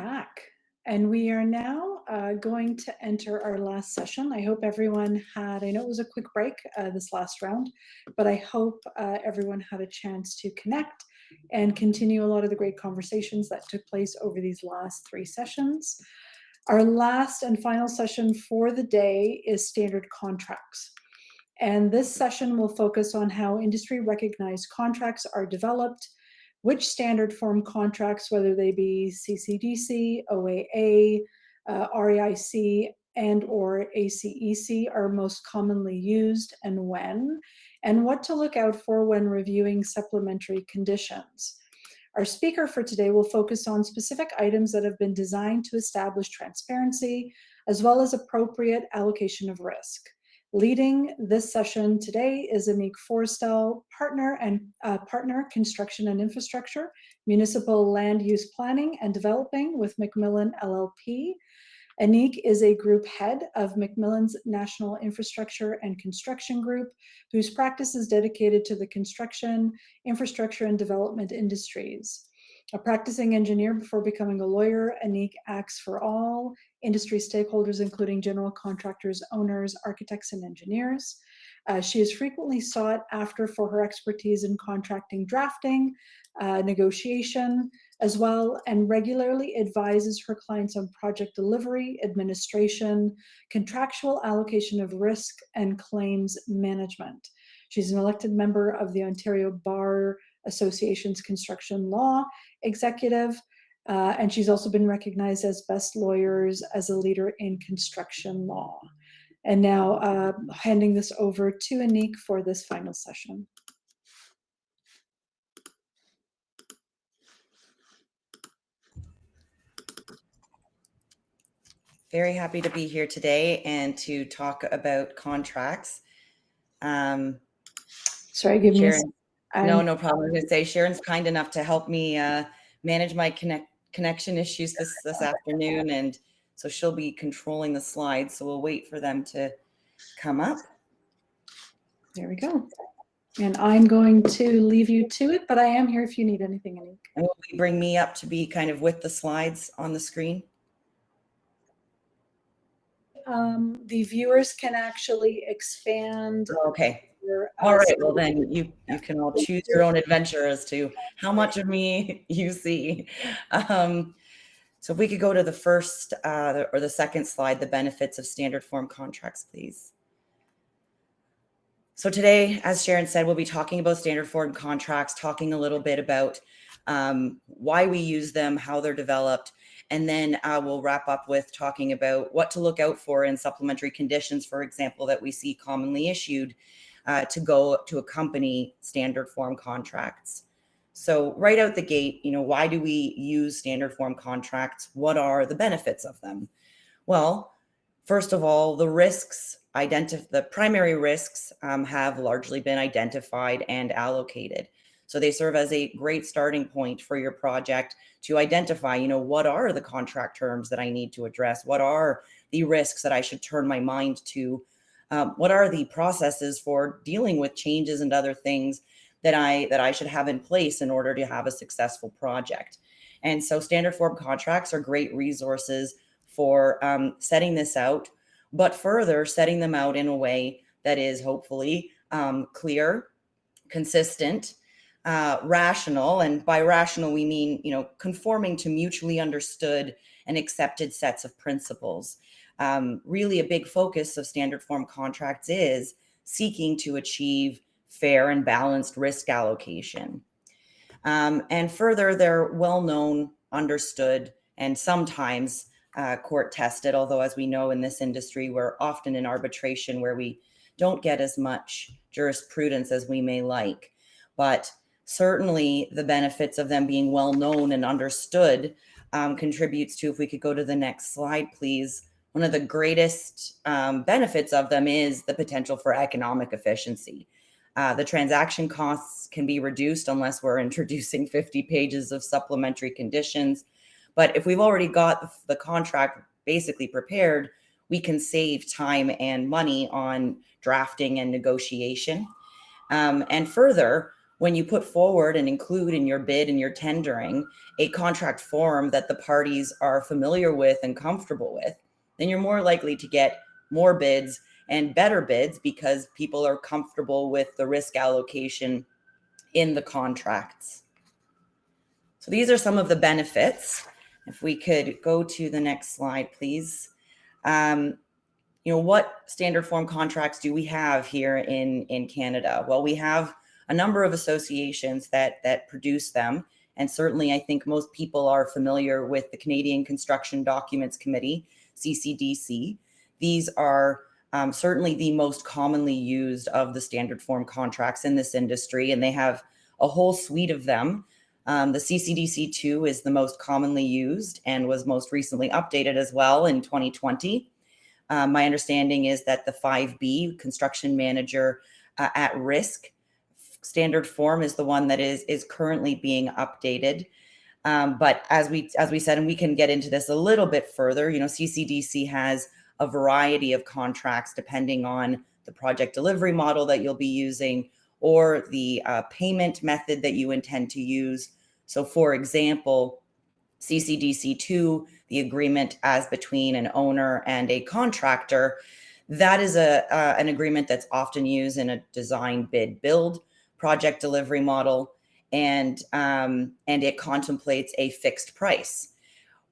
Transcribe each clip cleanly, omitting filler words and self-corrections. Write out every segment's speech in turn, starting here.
back, and we are now going to enter our last session. I hope everyone had, I know it was a quick break this last round, but I hope everyone had a chance to connect and continue a lot of the great conversations that took place over these last 3 sessions. Our last and final session for the day is standard contracts. And this session will focus on how industry recognized contracts are developed, which standard form contracts, whether they be CCDC, OAA, RAIC, and or ACEC, are most commonly used and when, and what to look out for when reviewing supplementary conditions. Our speaker for today will focus on specific items that have been designed to establish transparency, as well as appropriate allocation of risk. Leading this session today is ANIC Forrestal, partner, Construction and Infrastructure, Municipal Land Use Planning and Developing with Macmillan LLP. ANIC is a group head of Macmillan's National Infrastructure and Construction Group, whose practice is dedicated to the construction, infrastructure, and development industries. A practicing engineer before becoming a lawyer, ANIC acts for all industry stakeholders, including general contractors, owners, architects, and engineers. She is frequently sought after for her expertise in contracting drafting, negotiation, as well, and regularly advises her clients on project delivery, administration, contractual allocation of risk, and claims management. She's an elected member of the Ontario Bar Association's Construction Law Executive, and she's also been recognized as Best Lawyers as a leader in construction law. And now handing this over to ANIC for this final session. Very happy to be here today and to talk about contracts. Sorry, give me no problem. I was going to say Sharon's kind enough to help me manage my connection issues this afternoon, and so she'll be controlling the slides. So we'll wait for them to come up. There we go. And I'm going to leave you to it, but I am here if you need anything, ANIC. And will you bring me up to be kind of with the slides on the screen? The viewers can actually expand. Okay. All right. Well, then you can all choose your own adventure as to how much of me you see. So if we could go to the first or the second slide, the benefits of standard form contracts, please. So today, as Sharon said, we'll be talking about standard form contracts, talking a little bit about why we use them, how they're developed, and then we'll wrap up with talking about what to look out for in supplementary conditions, for example, that we see commonly issued to accompany standard form contracts. So right out the gate, why do we use standard form contracts? What are the benefits of them? Well, first of all, the risks, the primary risks have largely been identified and allocated. So they serve as a great starting point for your project to identify, what are the contract terms that I need to address? What are the risks that I should turn my mind to? What are the processes for dealing with changes and other things that I should have in place in order to have a successful project? And so standard form contracts are great resources for setting this out, but further setting them out in a way that is hopefully clear, consistent, rational. And by rational, we mean, conforming to mutually understood and accepted sets of principles. Really a big focus of standard form contracts is seeking to achieve fair and balanced risk allocation. And further, they're well-known, understood, and sometimes court tested, although as we know in this industry, we're often in arbitration where we don't get as much jurisprudence as we may like. But certainly the benefits of them being well-known and understood contributes to, if we could go to the next slide, please. One of the greatest benefits of them is the potential for economic efficiency. The transaction costs can be reduced unless we're introducing 50 pages of supplementary conditions. But if we've already got the contract basically prepared, we can save time and money on drafting and negotiation. And further, when you put forward and include in your bid and your tendering a contract form that the parties are familiar with and comfortable with, then you're more likely to get more bids and better bids because people are comfortable with the risk allocation in the contracts. So these are some of the benefits. If we could go to the next slide, please. What standard form contracts do we have here in Canada? Well, we have a number of associations that produce them. And certainly I think most people are familiar with the Canadian Construction Documents Committee, CCDC. These are certainly the most commonly used of the standard form contracts in this industry, and they have a whole suite of them. The CCDC2 is the most commonly used and was most recently updated as well in 2020. My understanding is that the 5B, Construction Manager at Risk standard form, is the one that is currently being updated. But as we said, and we can get into this a little bit further, CCDC has a variety of contracts depending on the project delivery model that you'll be using or the payment method that you intend to use. So for example, CCDC2, the agreement as between an owner and a contractor, that is an agreement that's often used in a design bid build project delivery model, and it contemplates a fixed price.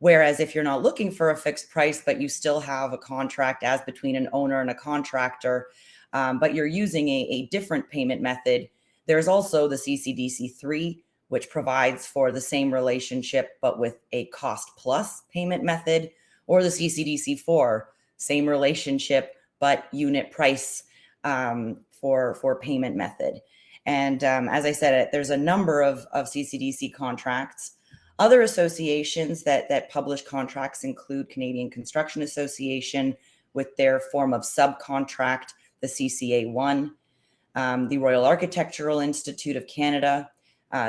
Whereas if you're not looking for a fixed price, but you still have a contract as between an owner and a contractor, but you're using a different payment method, there's also the CCDC3, which provides for the same relationship, but with a cost plus payment method, or the CCDC4, same relationship, but unit price for payment method. And as I said, there's a number of CCDC contracts. Other associations that publish contracts include Canadian Construction Association with their form of subcontract, the CCA1, the Royal Architectural Institute of Canada,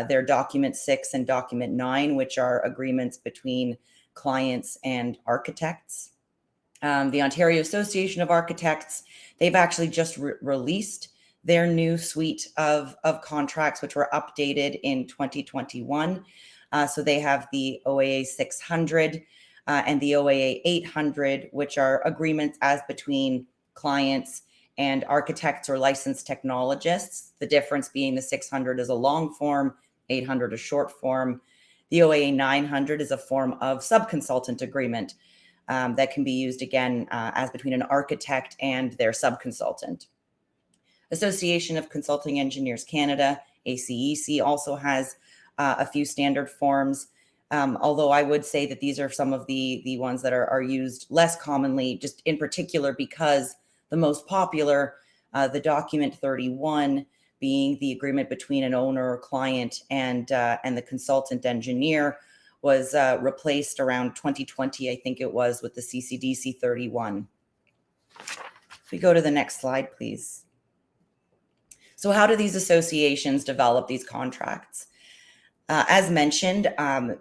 their Document 6 and Document 9, which are agreements between clients and architects. The Ontario Association of Architects, they've actually just released their new suite of contracts, which were updated in 2021. So they have the OAA 600 and the OAA 800, which are agreements as between clients and architects or licensed technologists. The difference being the 600 is a long form, 800 a short form. The OAA 900 is a form of subconsultant agreement that can be used again as between an architect and their subconsultant. Association of Consulting Engineers Canada, ACEC, also has a few standard forms, although I would say that these are some of the ones that are used less commonly, just in particular because the most popular, the Document 31, being the agreement between an owner or client and the consultant engineer, was replaced around 2020, I think it was, with the CCDC 31. If we go to the next slide, please. So how do these associations develop these contracts? As mentioned,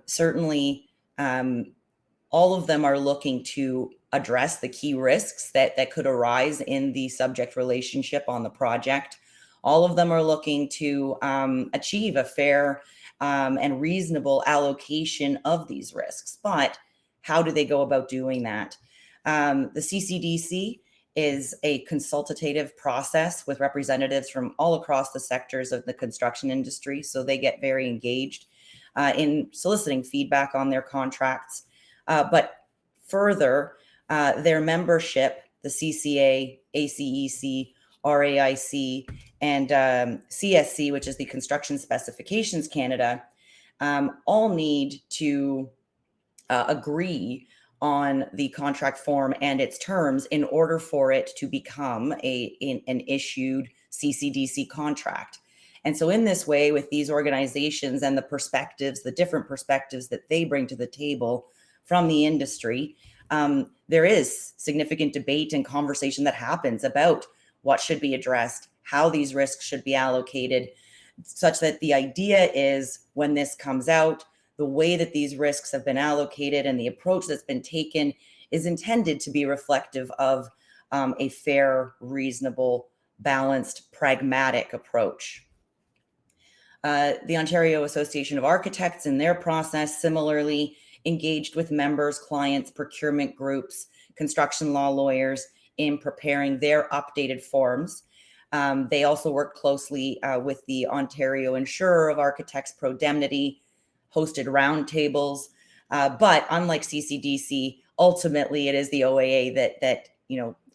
certainly all of them are looking to address the key risks that could arise in the subject relationship on the project. All of them are looking to achieve a fair and reasonable allocation of these risks. But how do they go about doing that? The CCDC is a consultative process with representatives from all across the sectors of the construction industry. So they get very engaged in soliciting feedback on their contracts. But further, their membership, the CCA, ACEC, RAIC, and CSC, which is the Construction Specifications Canada, all need to agree on the contract form and its terms in order for it to become an issued CCDC contract. And so in this way, with these organizations and the perspectives, the different perspectives that they bring to the table from the industry, there is significant debate and conversation that happens about what should be addressed, how these risks should be allocated, such that the idea is when this comes out, the way that these risks have been allocated and the approach that's been taken is intended to be reflective of a fair, reasonable, balanced, pragmatic approach. The Ontario Association of Architects in their process similarly engaged with members, clients, procurement groups, construction law lawyers in preparing their updated forms. They also worked closely with the Ontario Insurer of Architects Prodemnity, hosted roundtables. But unlike CCDC, ultimately it is the OAA that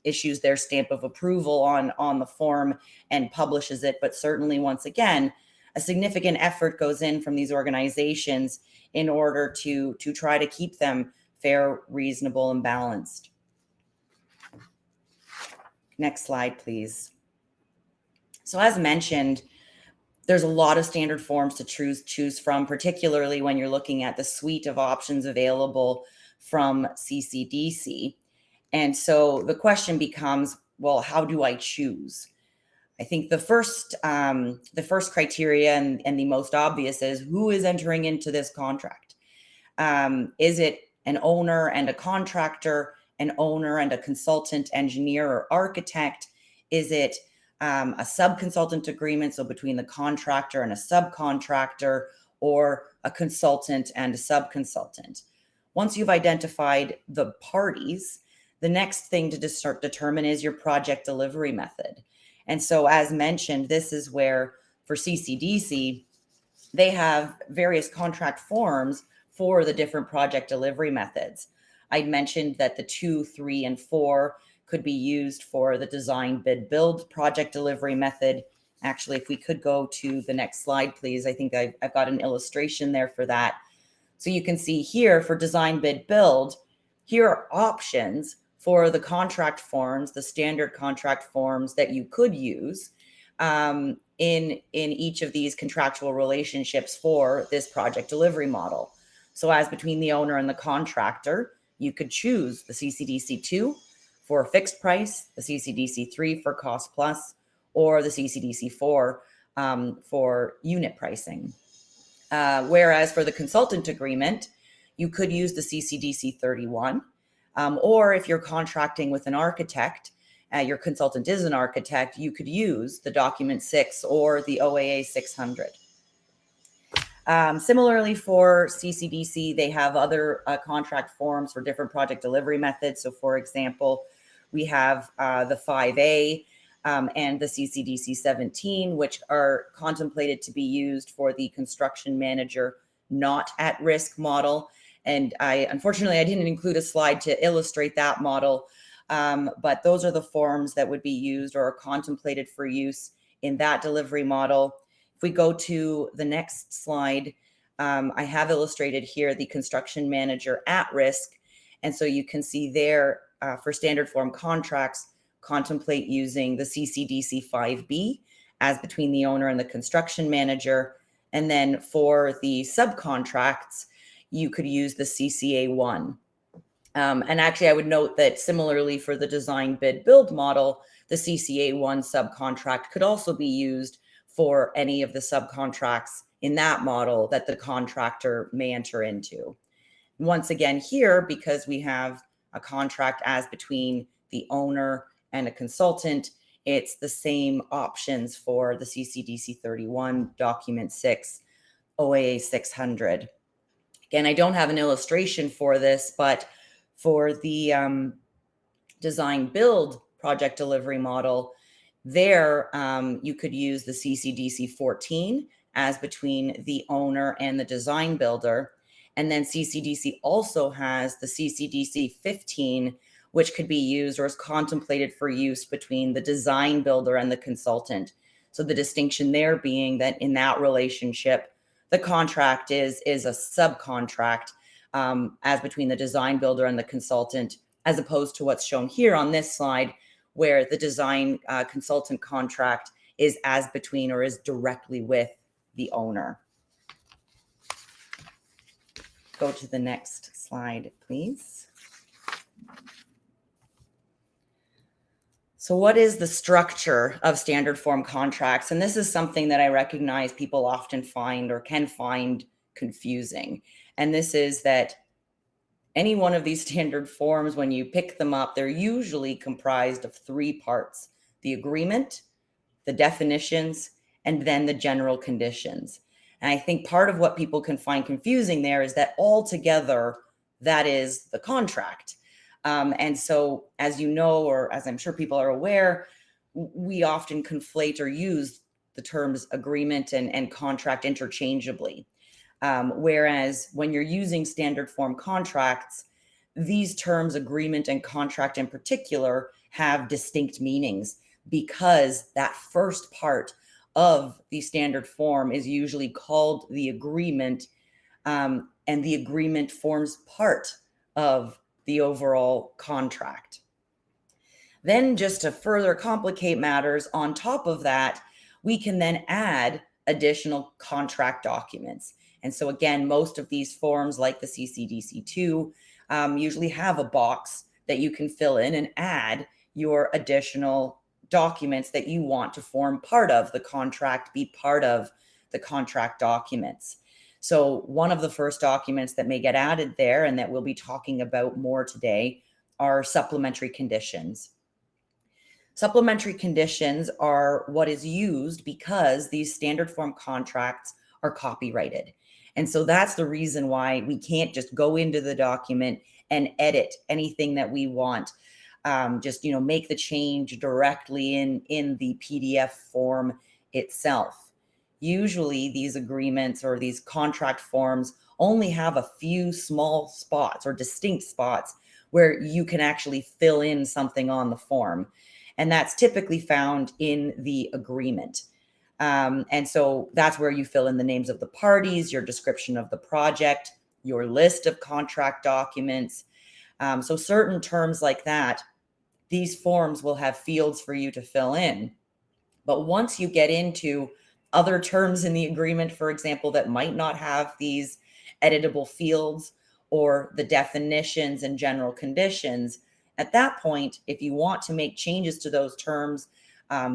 issues their stamp of approval on the form and publishes it. But certainly, once again, a significant effort goes in from these organizations in order to try to keep them fair, reasonable, and balanced. Next slide, please. So as mentioned, there's a lot of standard forms to choose from, particularly when you're looking at the suite of options available from CCDC. And so the question becomes, well, how do I choose? I think the first criteria and the most obvious is who is entering into this contract. Is it an owner and a contractor, an owner and a consultant, engineer, or architect? Is it a sub-consultant agreement, so between the contractor and a subcontractor, or a consultant and a sub-consultant? Once you've identified the parties, the next thing to determine is your project delivery method. And so, as mentioned, this is where for CCDC, they have various contract forms for the different project delivery methods. I'd mentioned that the 2, 3, and 4 could be used for the design, bid, build project delivery method. Actually, if we could go to the next slide, please. I think I've got an illustration there for that. So you can see here for design, bid, build, here are options for the contract forms, the standard contract forms that you could use in each of these contractual relationships for this project delivery model. So as between the owner and the contractor, you could choose the CCDC 2 for a fixed price, the CCDC 3 for cost plus, or the CCDC 4 for unit pricing. Whereas for the consultant agreement, you could use the CCDC 31, or if you're contracting with an architect, your consultant is an architect, you could use the document 6 or the OAA 600. Similarly for CCDC, they have other contract forms for different project delivery methods. So for example, we have the 5A and the CCDC 17, which are contemplated to be used for the construction manager not at risk model. And unfortunately, I didn't include a slide to illustrate that model, but those are the forms that would be used or are contemplated for use in that delivery model. If we go to the next slide, I have illustrated here the construction manager at risk. And so you can see there for standard form contracts, contemplate using the CCDC 5B as between the owner and the construction manager. And then for the subcontracts, you could use the CCA 1. And actually, I would note that similarly for the design, bid, build model, the CCA 1 subcontract could also be used for any of the subcontracts in that model that the contractor may enter into. Once again here, because we have a contract as between the owner and a consultant, it's the same options for the CCDC 31, document 6, OAA 600. Again, I don't have an illustration for this, but for the design build project delivery model, there you could use the CCDC 14 as between the owner and the design builder. And then CCDC also has the CCDC 15, which could be used or is contemplated for use between the design builder and the consultant. So the distinction there being that in that relationship, the contract is a subcontract as between the design builder and the consultant, as opposed to what's shown here on this slide, where the design consultant contract is as between or is directly with the owner. Go to the next slide, please. So what is the structure of standard form contracts? And this is something that I recognize people often find or can find confusing. And this is that any one of these standard forms, when you pick them up, they're usually comprised of 3 parts: the agreement, the definitions, and then the general conditions. And I think part of what people can find confusing there is that altogether, that is the contract. And so, as you know, or as I'm sure people are aware, we often conflate or use the terms agreement and contract interchangeably. Whereas when you're using standard form contracts, these terms, agreement and contract in particular, have distinct meanings because that first part of the standard form is usually called the agreement, and the agreement forms part of the overall contract. Then, just to further complicate matters, on top of that, we can then add additional contract documents. And so again, most of these forms, like the CCDC2, usually have a box that you can fill in and add your additional documents that you want to form part of the contract, be part of the contract documents. So one of the first documents that may get added there, and that we'll be talking about more today, are supplementary conditions. Supplementary conditions are what is used because these standard form contracts are copyrighted. And so that's the reason why we can't just go into the document and edit anything that we want. Just, make the change directly in the PDF form itself. Usually these agreements or these contract forms only have a few small spots or distinct spots where you can actually fill in something on the form. And that's typically found in the agreement. And so that's where you fill in the names of the parties, your description of the project, your list of contract documents. So certain terms like that, these forms will have fields for you to fill in. But once you get into other terms in the agreement, for example, that might not have these editable fields or the definitions and general conditions, at that point, if you want to make changes to those terms,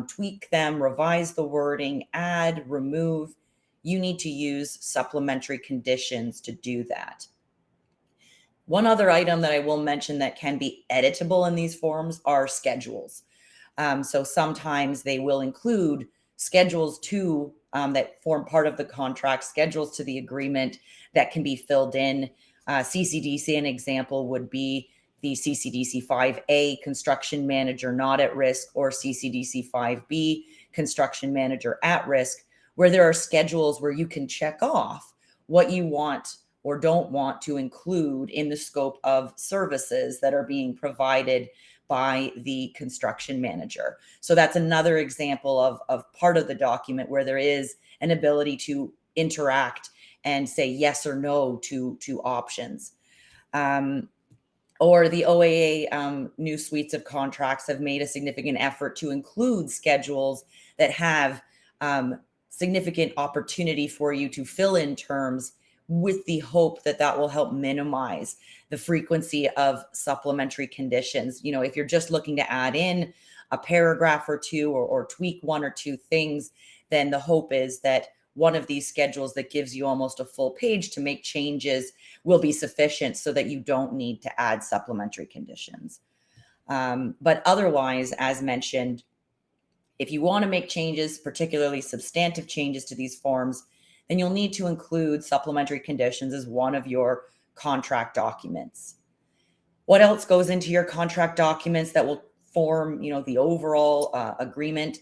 tweak them, revise the wording, add, remove, you need to use supplementary conditions to do that. One other item that I will mention that can be editable in these forms are schedules. So sometimes they will include schedules to that form part of the contract, schedules to the agreement that can be filled in. CCDC, an example would be the CCDC 5A, construction manager not at risk, or CCDC 5B, construction manager at risk, where there are schedules where you can check off what you want or don't want to include in the scope of services that are being provided by the construction manager. So that's another example of part of the document where there is an ability to interact and say yes or no to options. Or the OAA new suites of contracts have made a significant effort to include schedules that have significant opportunity for you to fill in terms, with the hope that that will help minimize the frequency of supplementary conditions. If you're just looking to add in a paragraph or two or tweak one or two things, then the hope is that one of these schedules that gives you almost a full page to make changes will be sufficient so that you don't need to add supplementary conditions. But otherwise, as mentioned, if you want to make changes, particularly substantive changes to these forms, then you'll need to include supplementary conditions as one of your contract documents. What else goes into your contract documents that will form, the overall agreement?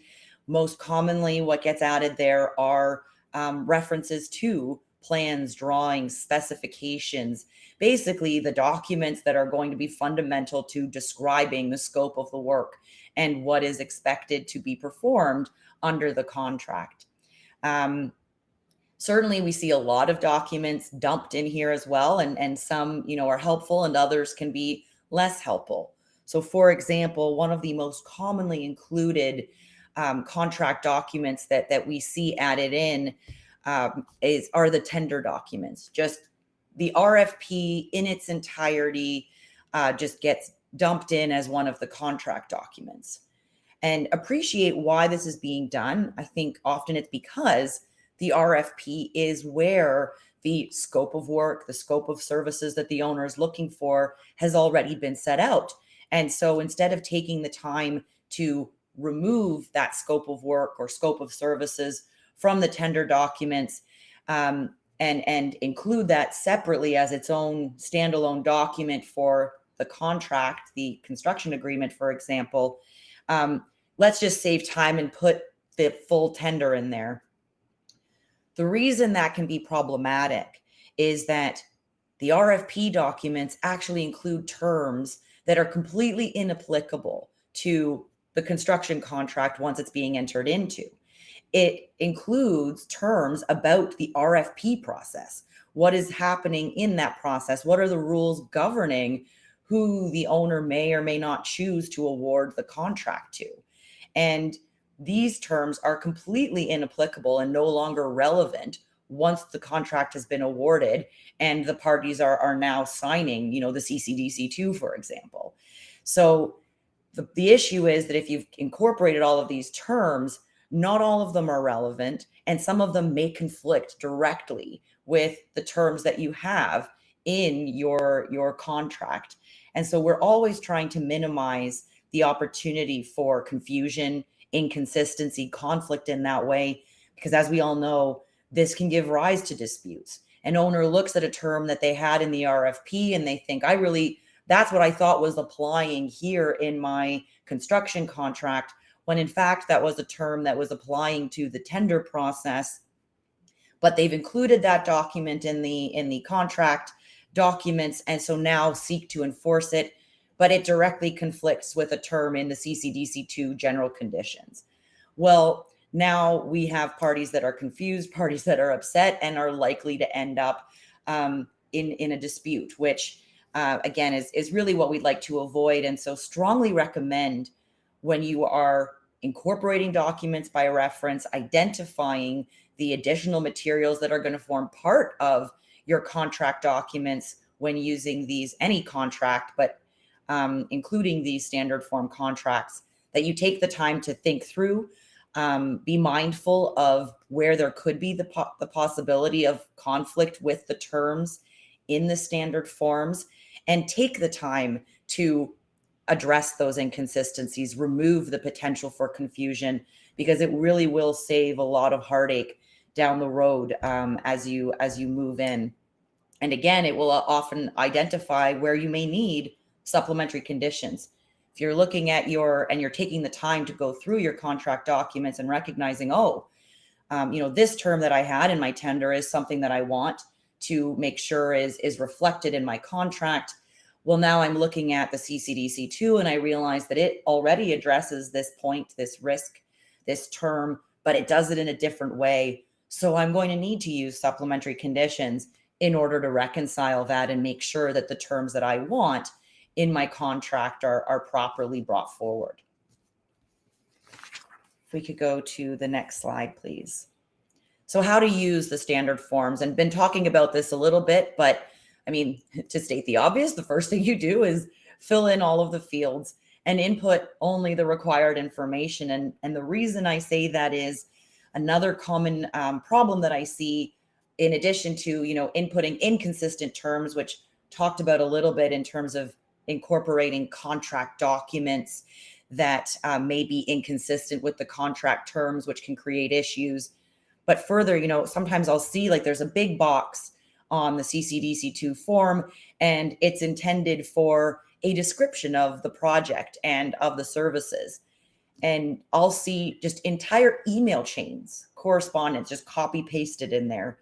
Most commonly, what gets added there are references to plans, drawings, specifications, basically the documents that are going to be fundamental to describing the scope of the work and what is expected to be performed under the contract. Certainly, we see a lot of documents dumped in here as well, and some, are helpful and others can be less helpful. So, for example, one of the most commonly included contract documents that we see added in are the tender documents. Just the RFP in its entirety just gets dumped in as one of the contract documents. And appreciate why this is being done. I think often it's because the RFP is where the scope of work, the scope of services that the owner is looking for has already been set out. And so instead of taking the time to remove that scope of work or scope of services from the tender documents, and include that separately as its own standalone document for the contract, the construction agreement, for example, let's just save time and put the full tender in there. The reason that can be problematic is that the RFP documents actually include terms that are completely inapplicable to the construction contract once it's being entered into. It includes terms about the RFP process. What is happening in that process? What are the rules governing who the owner may or may not choose to award the contract to? And these terms are completely inapplicable and no longer relevant once the contract has been awarded and the parties are now signing, the CCDC2, for example. So the issue is that if you've incorporated all of these terms, not all of them are relevant, and some of them may conflict directly with the terms that you have in your contract. And so we're always trying to minimize the opportunity for confusion, inconsistency, conflict in that way, because as we all know, this can give rise to disputes. An owner looks at a term that they had in the RFP and they think, that's what I thought was applying here in my construction contract, when in fact that was a term that was applying to the tender process. But they've included that document in the contract documents, and so now seek to enforce it, but it directly conflicts with a term in the CCDC2 general conditions. Well, now we have parties that are confused, parties that are upset, and are likely to end up in a dispute, which again is really what we'd like to avoid. And so strongly recommend, when you are incorporating documents by reference, identifying the additional materials that are going to form part of your contract documents when using any contract, but including these standard form contracts, that you take the time to think through, be mindful of where there could be the possibility of conflict with the terms in the standard forms, and take the time to address those inconsistencies, remove the potential for confusion, because it really will save a lot of heartache down the road as you move in. And again, it will often identify where you may need supplementary conditions. If you're looking at and you're taking the time to go through your contract documents and recognizing, this term that I had in my tender is something that I want to make sure is reflected in my contract. Well, now I'm looking at the CCDC2 and I realize that it already addresses this point, this risk, this term, but it does it in a different way. So I'm going to need to use supplementary conditions in order to reconcile that and make sure that the terms that I want in my contract are properly brought forward. If we could go to the next slide, please. So how to use the standard forms, and been talking about this a little bit, but to state the obvious, the first thing you do is fill in all of the fields and input only the required information. And the reason I say that is another common problem that I see, in addition to, inputting inconsistent terms, which talked about a little bit in terms of incorporating contract documents that may be inconsistent with the contract terms, which can create issues. But further, sometimes I'll see there's a big box on the CCDC2 form, and it's intended for a description of the project and of the services. And I'll see just entire email chains, correspondence, just copy pasted in there.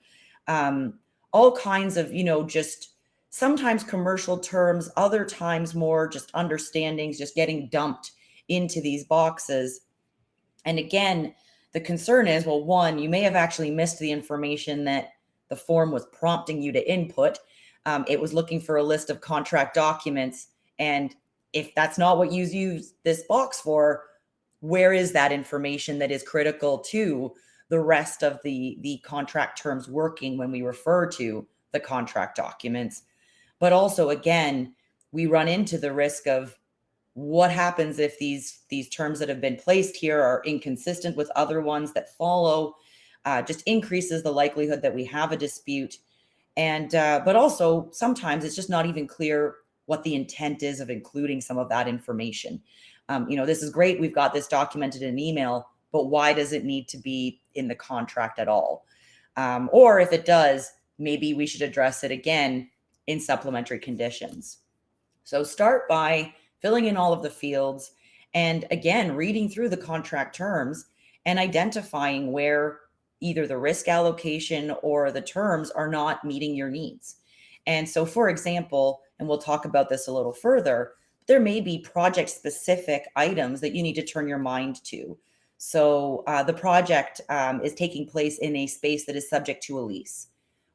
All kinds of, just sometimes commercial terms, other times more just understandings, just getting dumped into these boxes. And again, the concern is, well, one, you may have actually missed the information that the form was prompting you to input. It was looking for a list of contract documents. And if that's not what you use this box for, where is that information that is critical to the rest of the contract terms working when we refer to the contract documents? But also, again, we run into the risk of what happens if these terms that have been placed here are inconsistent with other ones that follow. Just increases the likelihood that we have a dispute. And but also sometimes it's just not even clear what the intent is of including some of that information. This is great, we've got this documented in an email, but why does it need to be in the contract at all? Or if it does, maybe we should address it again in supplementary conditions. So start by filling in all of the fields and again, reading through the contract terms and identifying where either the risk allocation or the terms are not meeting your needs. And so, for example, and we'll talk about this a little further, there may be project specific items that you need to turn your mind to. So the project is taking place in a space that is subject to a lease.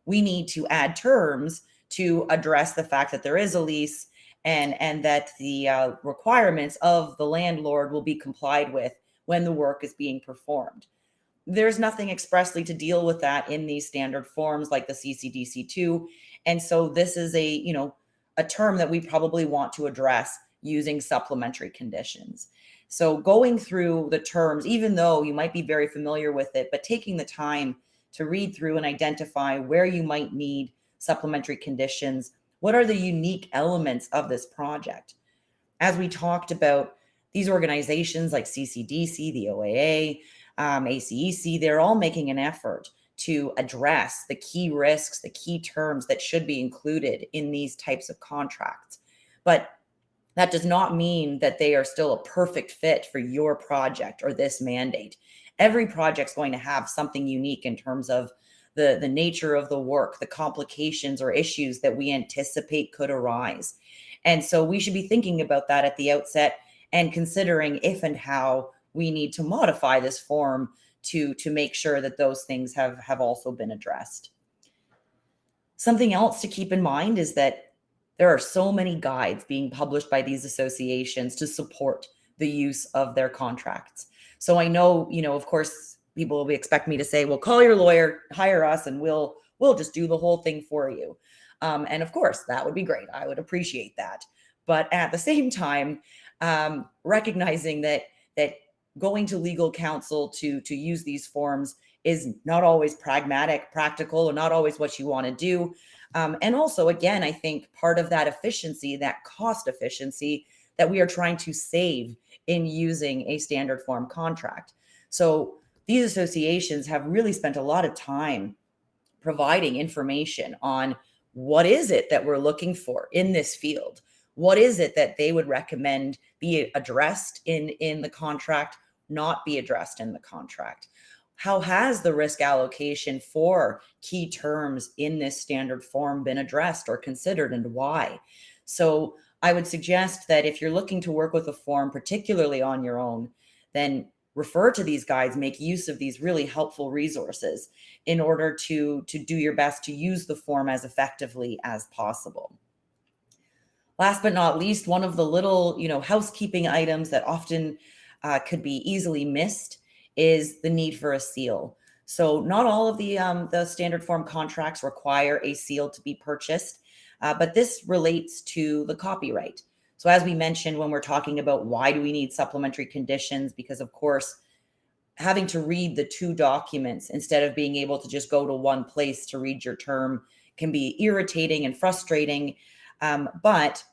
We need to add terms to address the fact that there is a lease and that the requirements of the landlord will be complied with when the work is being performed. There's nothing expressly to deal with that in these standard forms like the CCDC2. And so this is a term that we probably want to address using supplementary conditions. So going through the terms, even though you might be very familiar with it, but taking the time to read through and identify where you might need supplementary conditions. What are the unique elements of this project? As we talked about, these organizations like CCDC, the OAA, ACEC, they're all making an effort to address the key risks, the key terms that should be included in these types of contracts. But that does not mean that they are still a perfect fit for your project or this mandate. Every project's going to have something unique in terms of the nature of the work, the complications or issues that we anticipate could arise. And so we should be thinking about that at the outset and considering if and how we need to modify this form to make sure that those things have also been addressed. Something else to keep in mind is that there are so many guides being published by these associations to support the use of their contracts. So I know, of course, people will expect me to say, well, call your lawyer, hire us, and we'll just do the whole thing for you. And of course, that would be great. I would appreciate that. But at the same time, recognizing that going to legal counsel to use these forms is not always pragmatic, practical, or not always what you want to do. And also, again, I think part of that efficiency, that cost efficiency that we are trying to save in using a standard form contract. So these associations have really spent a lot of time providing information on what is it that we're looking for in this field? What is it that they would recommend be addressed in the contract, not be addressed in the contract? How has the risk allocation for key terms in this standard form been addressed or considered, and why? So I would suggest that if you're looking to work with a form, particularly on your own, then refer to these guides, make use of these really helpful resources in order to do your best to use the form as effectively as possible. Last but not least, one of the little, housekeeping items that often could be easily missed is the need for a seal. So not all of the standard form contracts require a seal to be purchased, but this relates to the copyright. So as we mentioned, when we're talking about why do we need supplementary conditions, because of course, having to read the two documents instead of being able to just go to one place to read your term can be irritating and frustrating. But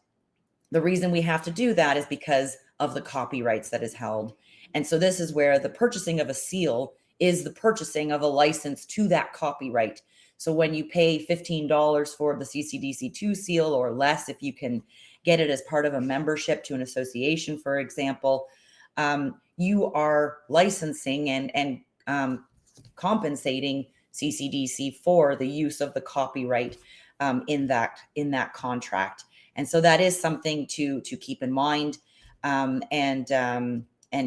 the reason we have to do that is because of the copyrights that is held. And so this is where the purchasing of a seal is the purchasing of a license to that copyright. So when you pay $15 for the CCDC2 seal or less, if you can get it as part of a membership to an association, for example, you are licensing and compensating CCDC for the use of the copyright in that contract. And so that is something to keep in mind. And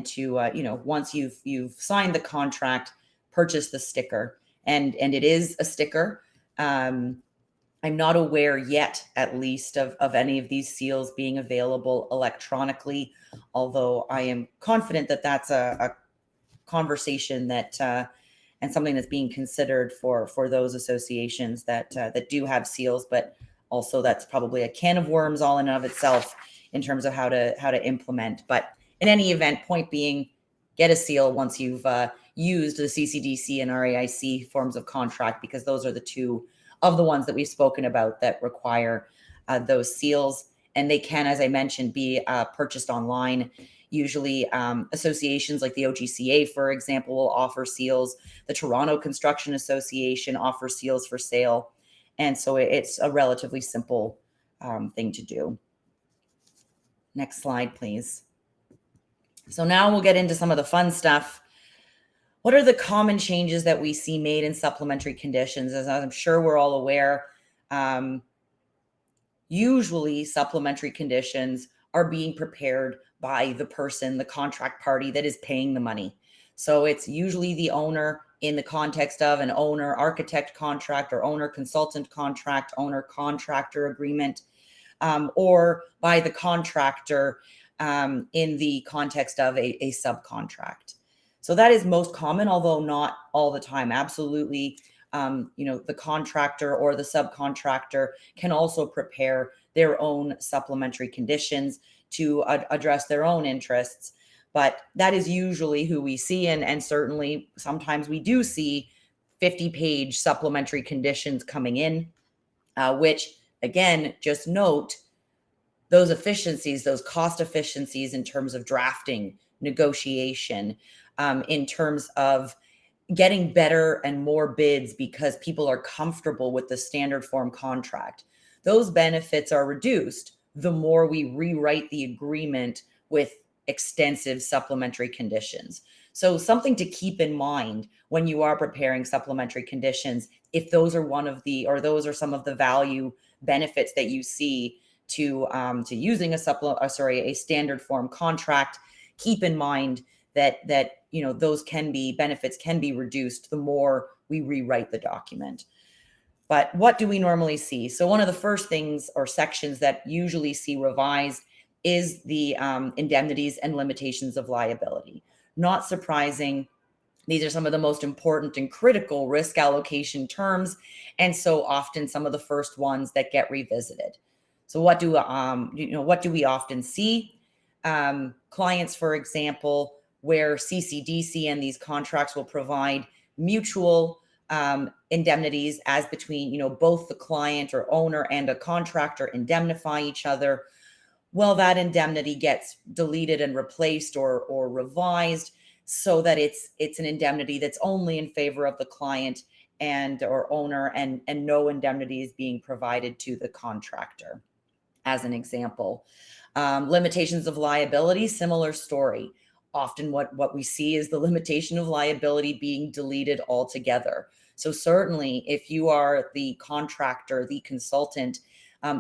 to once you've signed the contract, purchase the sticker, and it is a sticker. I'm not aware yet, at least, of any of these seals being available electronically, although I am confident that that's a conversation that and something that's being considered for those associations that do have seals, but also that's probably a can of worms all in and of itself in terms of how to implement. But in any event, point being, get a seal once you've used the CCDC and RAIC forms of contract, because those are the two of the ones that we've spoken about that require those seals. And they can, as I mentioned, be purchased online. Usually associations like the OGCA, for example, will offer seals. The Toronto Construction Association offers seals for sale. And so it's a relatively simple thing to do. Next slide, please. So now we'll get into some of the fun stuff. What are the common changes that we see made in supplementary conditions? As I'm sure we're all aware, usually supplementary conditions are being prepared by the person, the contract party that is paying the money. So it's usually the owner in the context of an owner-architect contract or owner-consultant contract, owner-contractor agreement, or by the contractor in the context of a subcontract. So that is most common, although not all the time. Absolutely, the contractor or the subcontractor can also prepare their own supplementary conditions to address their own interests. But that is usually who we see, and certainly sometimes we do see 50-page supplementary conditions coming in, which, again, just note those efficiencies, those cost efficiencies in terms of drafting, negotiation, in terms of getting better and more bids because people are comfortable with the standard form contract. Those benefits are reduced the more we rewrite the agreement with extensive supplementary conditions. So something to keep in mind when you are preparing supplementary conditions, if those are those are some of the value benefits that you see to using a standard form contract, keep in mind that those benefits can be reduced the more we rewrite the document. But what do we normally see? So one of the first things or sections that usually see revised is the indemnities and limitations of liability. Not surprising, these are some of the most important and critical risk allocation terms, and so often some of the first ones that get revisited. So what do we often see? Clients, for example, where CCDC and these contracts will provide mutual indemnities as between, both the client or owner and a contractor indemnify each other. Well, that indemnity gets deleted and replaced or revised so that it's an indemnity that's only in favor of the client and or owner, and no indemnity is being provided to the contractor, as an example. Limitations of liability, similar story. Often what we see is the limitation of liability being deleted altogether. So certainly if you are the contractor, the consultant,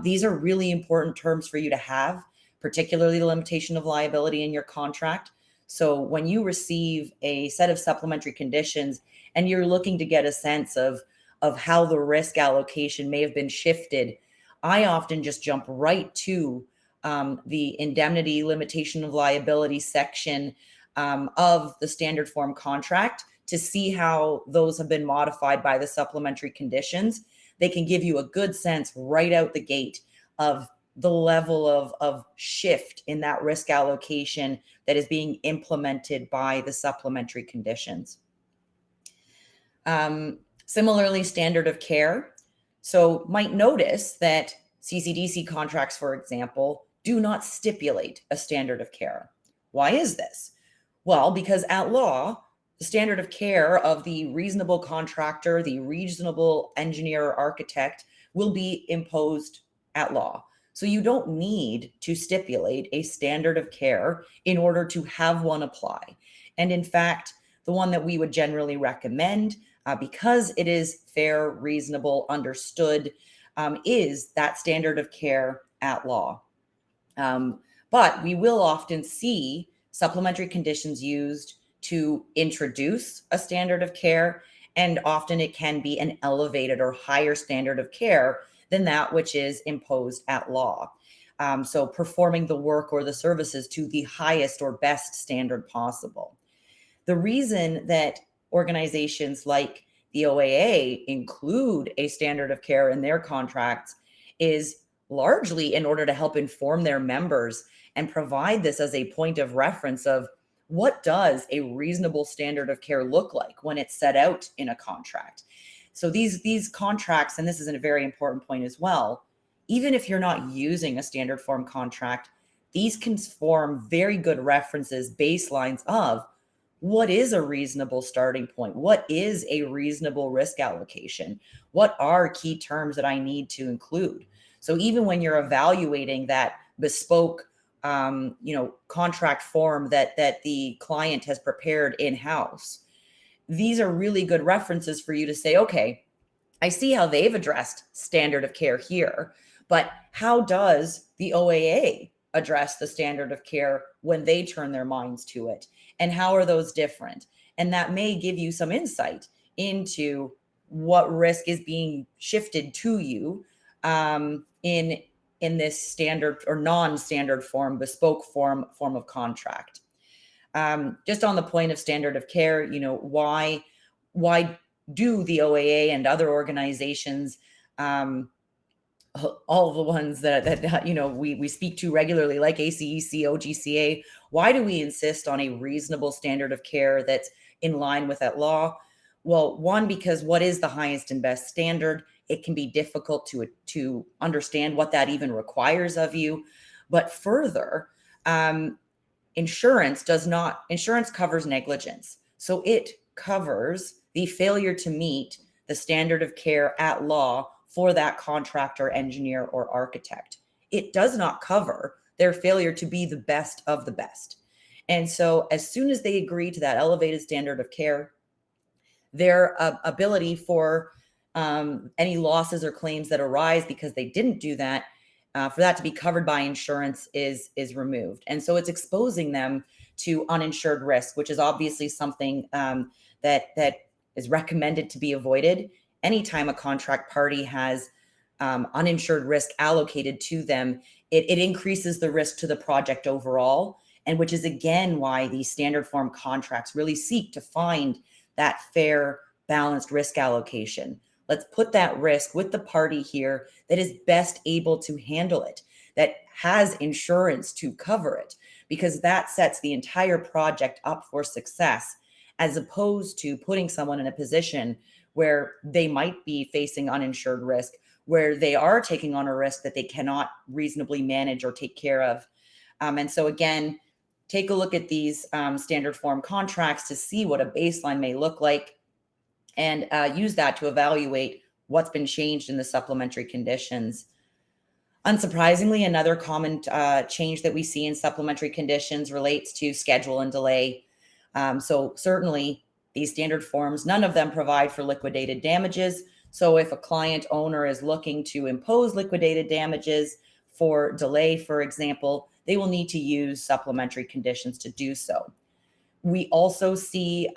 these are really important terms for you to have, particularly the limitation of liability in your contract. So when you receive a set of supplementary conditions and you're looking to get a sense of how the risk allocation may have been shifted, I often just jump right to the indemnity limitation of liability section of the standard form contract to see how those have been modified by the supplementary conditions. They can give you a good sense right out the gate of the level of shift in that risk allocation that is being implemented by the supplementary conditions. Similarly, standard of care. So might notice that CCDC contracts, for example, do not stipulate a standard of care. Why is this? Well, because at law, the standard of care of the reasonable contractor, the reasonable engineer or architect will be imposed at law. So you don't need to stipulate a standard of care in order to have one apply. And in fact, the one that we would generally recommend, because it is fair, reasonable, understood, is that standard of care at law. But we will often see supplementary conditions used to introduce a standard of care, and often it can be an elevated or higher standard of care than that which is imposed at law. So performing the work or the services to the highest or best standard possible. The reason that organizations like the OAA include a standard of care in their contracts is largely in order to help inform their members and provide this as a point of reference of what does a reasonable standard of care look like when it's set out in a contract. So these contracts, and this is a very important point as well, even if you're not using a standard form contract, these can form very good references, baselines of what is a reasonable starting point? What is a reasonable risk allocation? What are key terms that I need to include? So even when you're evaluating that bespoke, contract form that the client has prepared in-house, these are really good references for you to say, okay, I see how they've addressed standard of care here, but how does the OAA address the standard of care when they turn their minds to it? And how are those different? And that may give you some insight into what risk is being shifted to you in this standard or non-standard form, bespoke form of contract. Just on the point of standard of care, why do the OAA and other organizations, all of the ones that we speak to regularly, like ACEC, OGCA, why do we insist on a reasonable standard of care that's in line with that law? Well, one, because what is the highest and best standard? It can be difficult to understand what that even requires of you. But further, insurance covers negligence. So it covers the failure to meet the standard of care at law for that contractor, engineer, or architect. It does not cover their failure to be the best of the best. And so as soon as they agree to that elevated standard of care, their ability for any losses or claims that arise because they didn't do that, for that to be covered by insurance is removed. And so it's exposing them to uninsured risk, which is obviously something that is recommended to be avoided. Anytime a contract party has uninsured risk allocated to them, it increases the risk to the project overall, and which is again why these standard form contracts really seek to find that fair, balanced risk allocation. Let's put that risk with the party here that is best able to handle it, that has insurance to cover it, because that sets the entire project up for success, as opposed to putting someone in a position where they might be facing uninsured risk, where they are taking on a risk that they cannot reasonably manage or take care of. And so again, take a look at these standard form contracts to see what a baseline may look like, and use that to evaluate what's been changed in the supplementary conditions. Unsurprisingly, another common change that we see in supplementary conditions relates to schedule and delay. So certainly these standard forms, none of them provide for liquidated damages. So if a client owner is looking to impose liquidated damages for delay, for example, they will need to use supplementary conditions to do so. We also see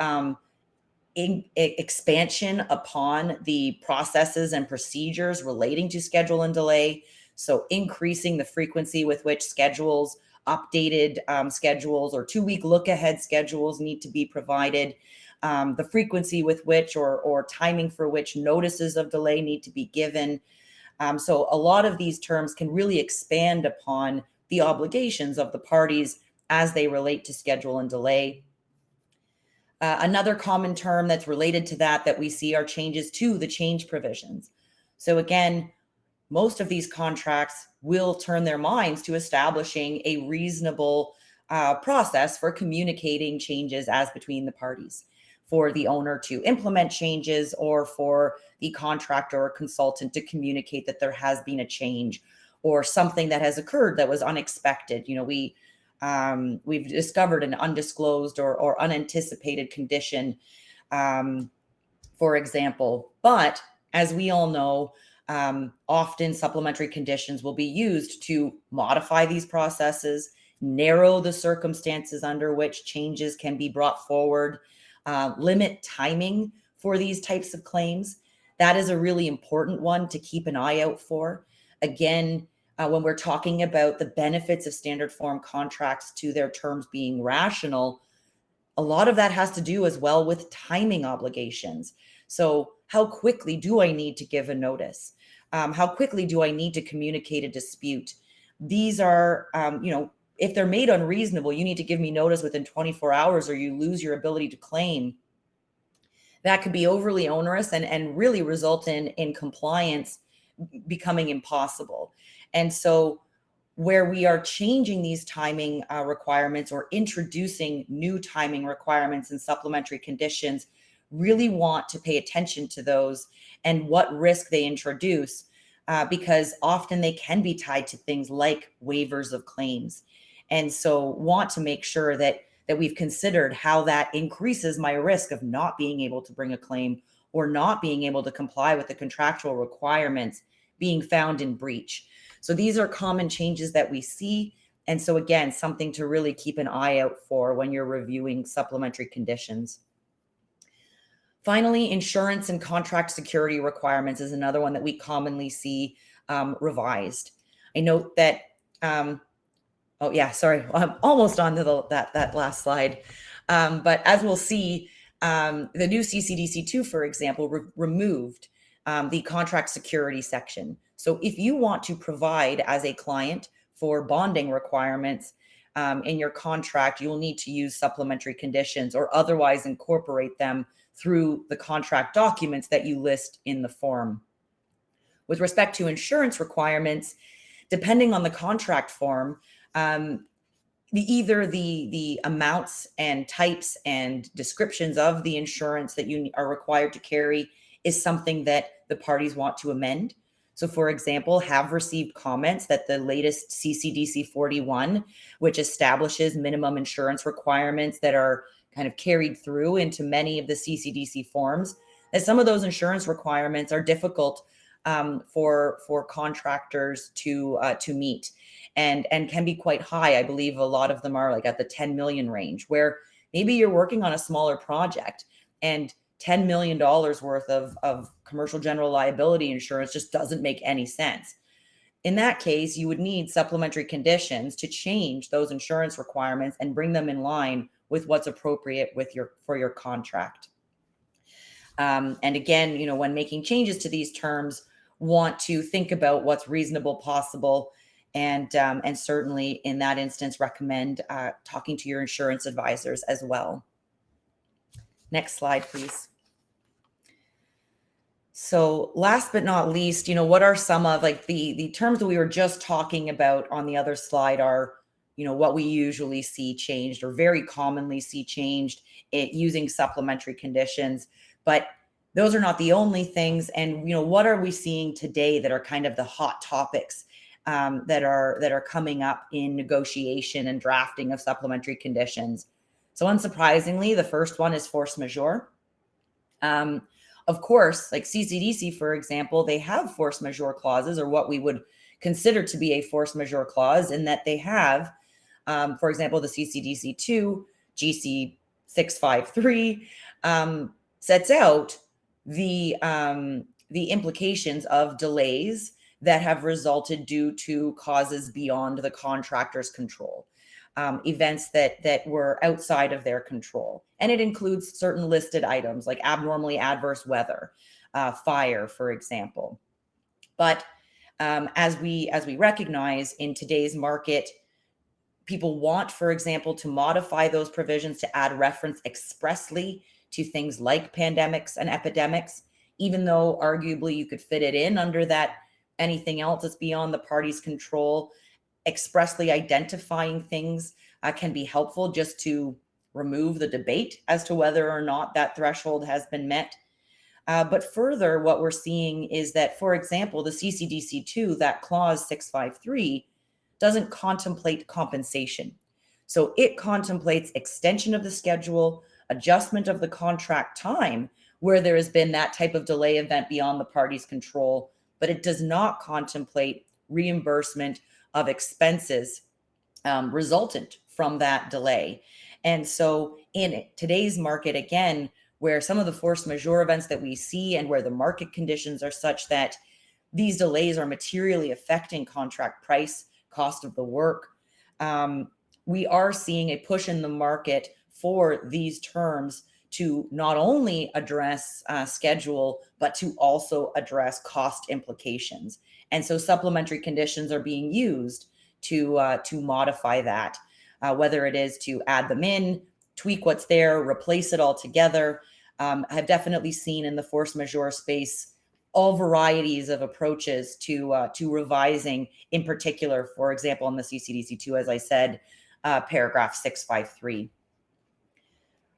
expansion upon the processes and procedures relating to schedule and delay. So increasing the frequency with which schedules, updated schedules, or 2-week look ahead schedules need to be provided. The frequency with which or timing for which notices of delay need to be given. So a lot of these terms can really expand upon the obligations of the parties as they relate to schedule and delay. Another common term that's related to that we see are changes to the change provisions. So again, most of these contracts will turn their minds to establishing a reasonable process for communicating changes as between the parties, for the owner to implement changes, or for the contractor or consultant to communicate that there has been a change or something that has occurred that was unexpected. We've discovered an undisclosed or unanticipated condition, for example. But as we all know, often supplementary conditions will be used to modify these processes, narrow the circumstances under which changes can be brought forward, limit timing for these types of claims. That is a really important one to keep an eye out for. Again, when we're talking about the benefits of standard form contracts to their terms being rational, a lot of that has to do as well with timing obligations. So how quickly do I need to give a notice? How quickly do I need to communicate a dispute? These are, if they're made unreasonable, you need to give me notice within 24 hours or you lose your ability to claim. That could be overly onerous and really result in compliance becoming impossible. And so where we are changing these timing requirements or introducing new timing requirements and supplementary conditions, really want to pay attention to those and what risk they introduce, because often they can be tied to things like waivers of claims. And so want to make sure that we've considered how that increases my risk of not being able to bring a claim or not being able to comply with the contractual requirements being found in breach. So these are common changes that we see. And so again, something to really keep an eye out for when you're reviewing supplementary conditions. Finally, insurance and contract security requirements is another one that we commonly see revised. I note that, oh yeah, sorry, I'm almost on to that last slide. But as we'll see, the new CCDC2, for example, removed the contract security section. So if you want to provide as a client for bonding requirements in your contract, you'll need to use supplementary conditions or otherwise incorporate them through the contract documents that you list in the form. With respect to insurance requirements, depending on the contract form, either the amounts and types and descriptions of the insurance that you are required to carry is something that the parties want to amend. So for example, have received comments that the latest CCDC 41, which establishes minimum insurance requirements that are kind of carried through into many of the CCDC forms, that some of those insurance requirements are difficult for contractors to meet and can be quite high. I believe a lot of them are like at the 10 million range, where maybe you're working on a smaller project and $10 million worth of commercial general liability insurance just doesn't make any sense. In that case, you would need supplementary conditions to change those insurance requirements and bring them in line with what's appropriate for your contract. And again, when making changes to these terms, want to think about what's reasonable, possible, and certainly in that instance, recommend talking to your insurance advisors as well. Next slide, please. So last but not least, what are some of the terms that we were just talking about on the other slide are, what we usually see changed or very commonly see changed using supplementary conditions. But those are not the only things. And, what are we seeing today that are kind of the hot topics that are coming up in negotiation and drafting of supplementary conditions? So unsurprisingly, the first one is force majeure. Of course, like CCDC, for example, they have force majeure clauses, or what we would consider to be a force majeure clause, in that they have, for example, the CCDC2, GC 653 sets out the implications of delays that have resulted due to causes beyond the contractor's control. Events that were outside of their control. And it includes certain listed items like abnormally adverse weather, fire, for example. But as we recognize in today's market, people want, for example, to modify those provisions to add reference expressly to things like pandemics and epidemics, even though arguably you could fit it in under that anything else that's beyond the party's control. Expressly identifying things can be helpful just to remove the debate as to whether or not that threshold has been met. But further, what we're seeing is that, for example, the CCDC2, that clause 653, doesn't contemplate compensation. So it contemplates extension of the schedule, adjustment of the contract time where there has been that type of delay event beyond the party's control, but it does not contemplate reimbursement of expenses resultant from that delay. And so in today's market, again, where some of the force majeure events that we see and where the market conditions are such that these delays are materially affecting contract price, cost of the work, we are seeing a push in the market for these terms to not only address schedule, but to also address cost implications. And so supplementary conditions are being used to modify that, whether it is to add them in, tweak what's there, replace it altogether. I've definitely seen in the force majeure space all varieties of approaches to revising, in particular, for example, in the CCDC2, as I said, paragraph 653.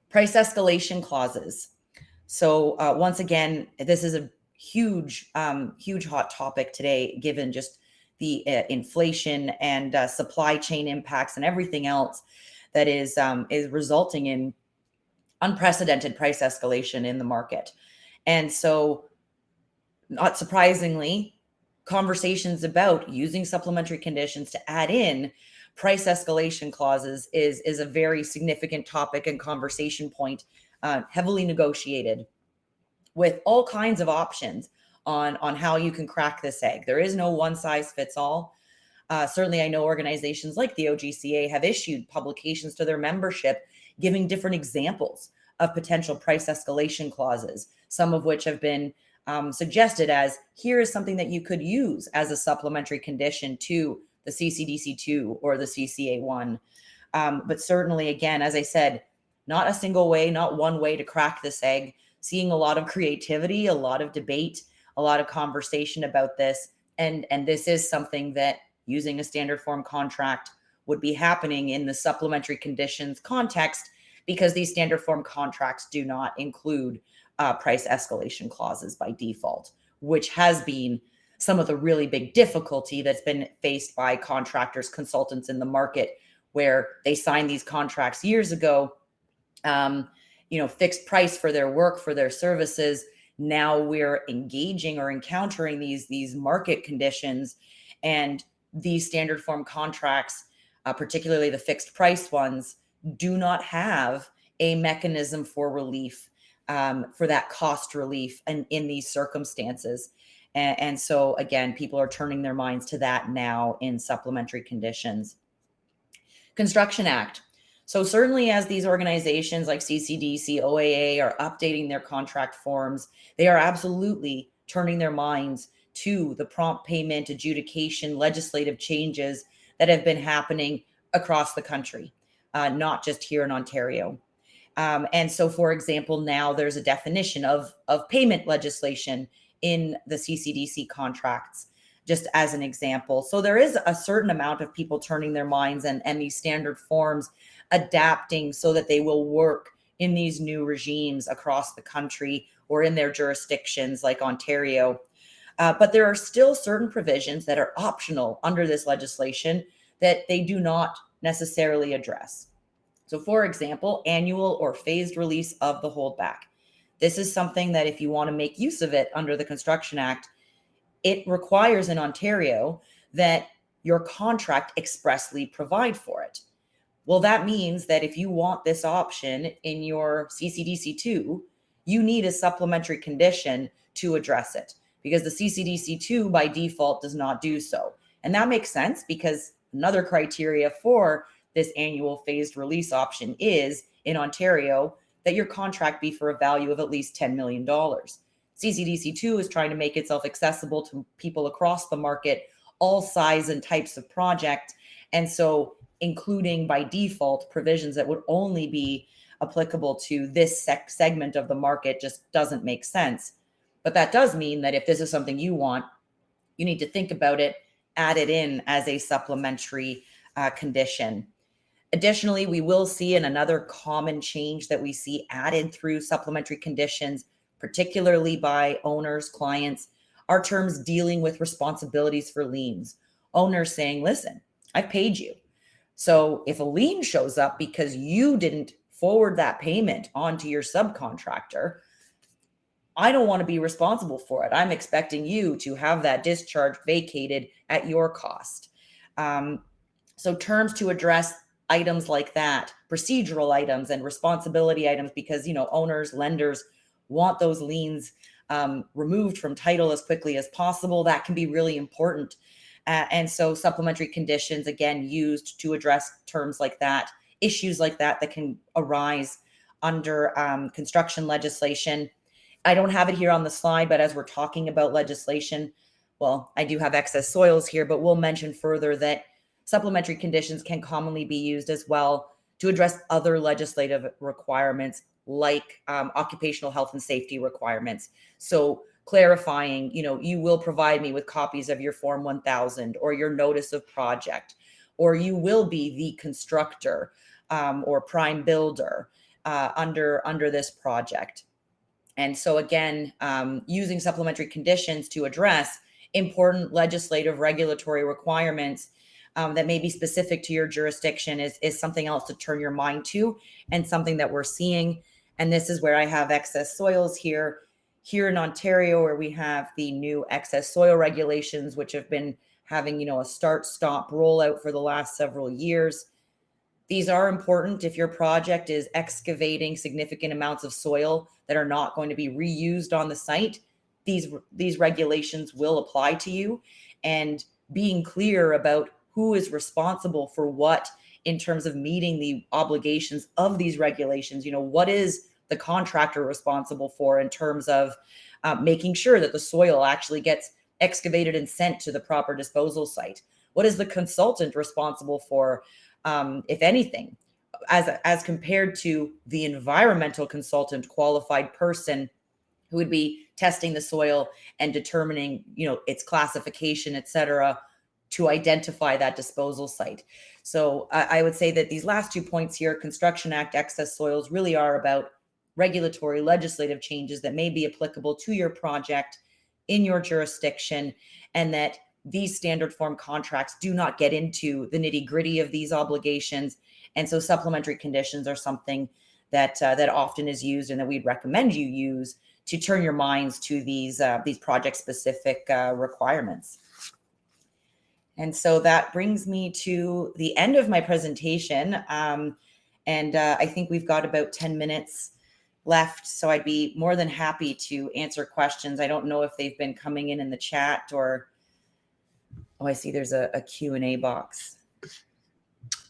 Price escalation clauses. So once again, this is a huge hot topic today, given just the inflation and supply chain impacts and everything else that is resulting in unprecedented price escalation in the market. And so, not surprisingly, conversations about using supplementary conditions to add in price escalation clauses is a very significant topic and conversation point, heavily negotiated, with all kinds of options on how you can crack this egg. There is no one size fits all. Certainly, I know organizations like the OGCA have issued publications to their membership giving different examples of potential price escalation clauses, some of which have been suggested as, here is something that you could use as a supplementary condition to the CCDC2 or the CCA1. But certainly, again, as I said, not a single way, not one way to crack this egg. Seeing a lot of creativity, a lot of debate, a lot of conversation about this. And this is something that, using a standard form contract, would be happening in the supplementary conditions context, because these standard form contracts do not include price escalation clauses by default, which has been some of the really big difficulty that's been faced by contractors, consultants in the market, where they signed these contracts years ago, fixed price for their work, for their services. Now we're engaging or encountering these market conditions, and these standard form contracts, particularly the fixed price ones, do not have a mechanism for relief, for that cost relief and in these circumstances. And so again, people are turning their minds to that now in supplementary conditions. Construction Act. So certainly, as these organizations like CCDC, OAA are updating their contract forms, they are absolutely turning their minds to the prompt payment adjudication legislative changes that have been happening across the country, not just here in Ontario. And so, for example, now there's a definition of payment legislation in the CCDC contracts, just as an example. So there is a certain amount of people turning their minds and these standard forms adapting so that they will work in these new regimes across the country or in their jurisdictions like Ontario. But there are still certain provisions that are optional under this legislation that they do not necessarily address. So, for example, annual or phased release of the holdback. This is something that, if you want to make use of it under the Construction Act, it requires in Ontario that your contract expressly provide for it. Well, that means that if you want this option in your CCDC2, you need a supplementary condition to address it, because the CCDC2 by default does not do so. And that makes sense, because another criteria for this annual phased release option is, in Ontario, that your contract be for a value of at least $10 million. CCDC2 is trying to make itself accessible to people across the market, all size and types of project. And so including by default provisions that would only be applicable to this segment of the market just doesn't make sense. But that does mean that if this is something you want, you need to think about it, add it in as a supplementary condition. Additionally, we will see, in another common change that we see added through supplementary conditions, particularly by owners, clients, are terms dealing with responsibilities for liens. Owners saying, listen, I paid you. So if a lien shows up because you didn't forward that payment onto your subcontractor, I don't want to be responsible for it. I'm expecting you to have that discharge vacated at your cost. So terms to address items like that, procedural items and responsibility items, because, owners, lenders want those liens removed from title as quickly as possible. That can be really important. And so supplementary conditions, again, used to address terms like that, issues like that can arise under construction legislation. I don't have it here on the slide, but as we're talking about legislation, well, I do have excess soils here, but we'll mention further that supplementary conditions can commonly be used as well to address other legislative requirements like occupational health and safety requirements. So clarifying, you will provide me with copies of your Form 1000 or your notice of project, or you will be the constructor or prime builder under this project. And so again, using supplementary conditions to address important legislative regulatory requirements that may be specific to your jurisdiction is something else to turn your mind to, and something that we're seeing. And this is where I have excess soils here in Ontario, where we have the new excess soil regulations, which have been having, a start-stop rollout for the last several years. These are important if your project is excavating significant amounts of soil that are not going to be reused on the site. These regulations will apply to you, and being clear about who is responsible for what in terms of meeting the obligations of these regulations. What is the contractor responsible for in terms of making sure that the soil actually gets excavated and sent to the proper disposal site? What is the consultant responsible for, if anything, as compared to the environmental consultant qualified person who would be testing the soil and determining, its classification, et cetera, to identify that disposal site? So I would say that these last 2 points here, Construction Act excess soils, really are about regulatory legislative changes that may be applicable to your project in your jurisdiction, and that these standard form contracts do not get into the nitty-gritty of these obligations. And so supplementary conditions are something that often is used, and that we'd recommend you use to turn your minds to these project-specific requirements. And so that brings me to the end of my presentation. And I think we've got about 10 minutes left, so I'd be more than happy to answer questions. I don't know if they've been coming in the chat, or I see there's a Q&A box.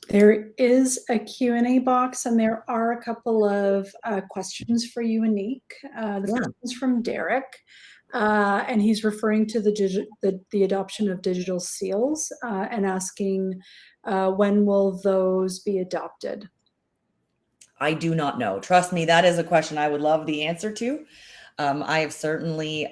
There is a Q&A box, and there are a couple of questions for you, Anik. The first one's from Derek, and he's referring to the adoption of digital seals and asking when will those be adopted? I do not know. Trust me, that is a question I would love the answer to. I have certainly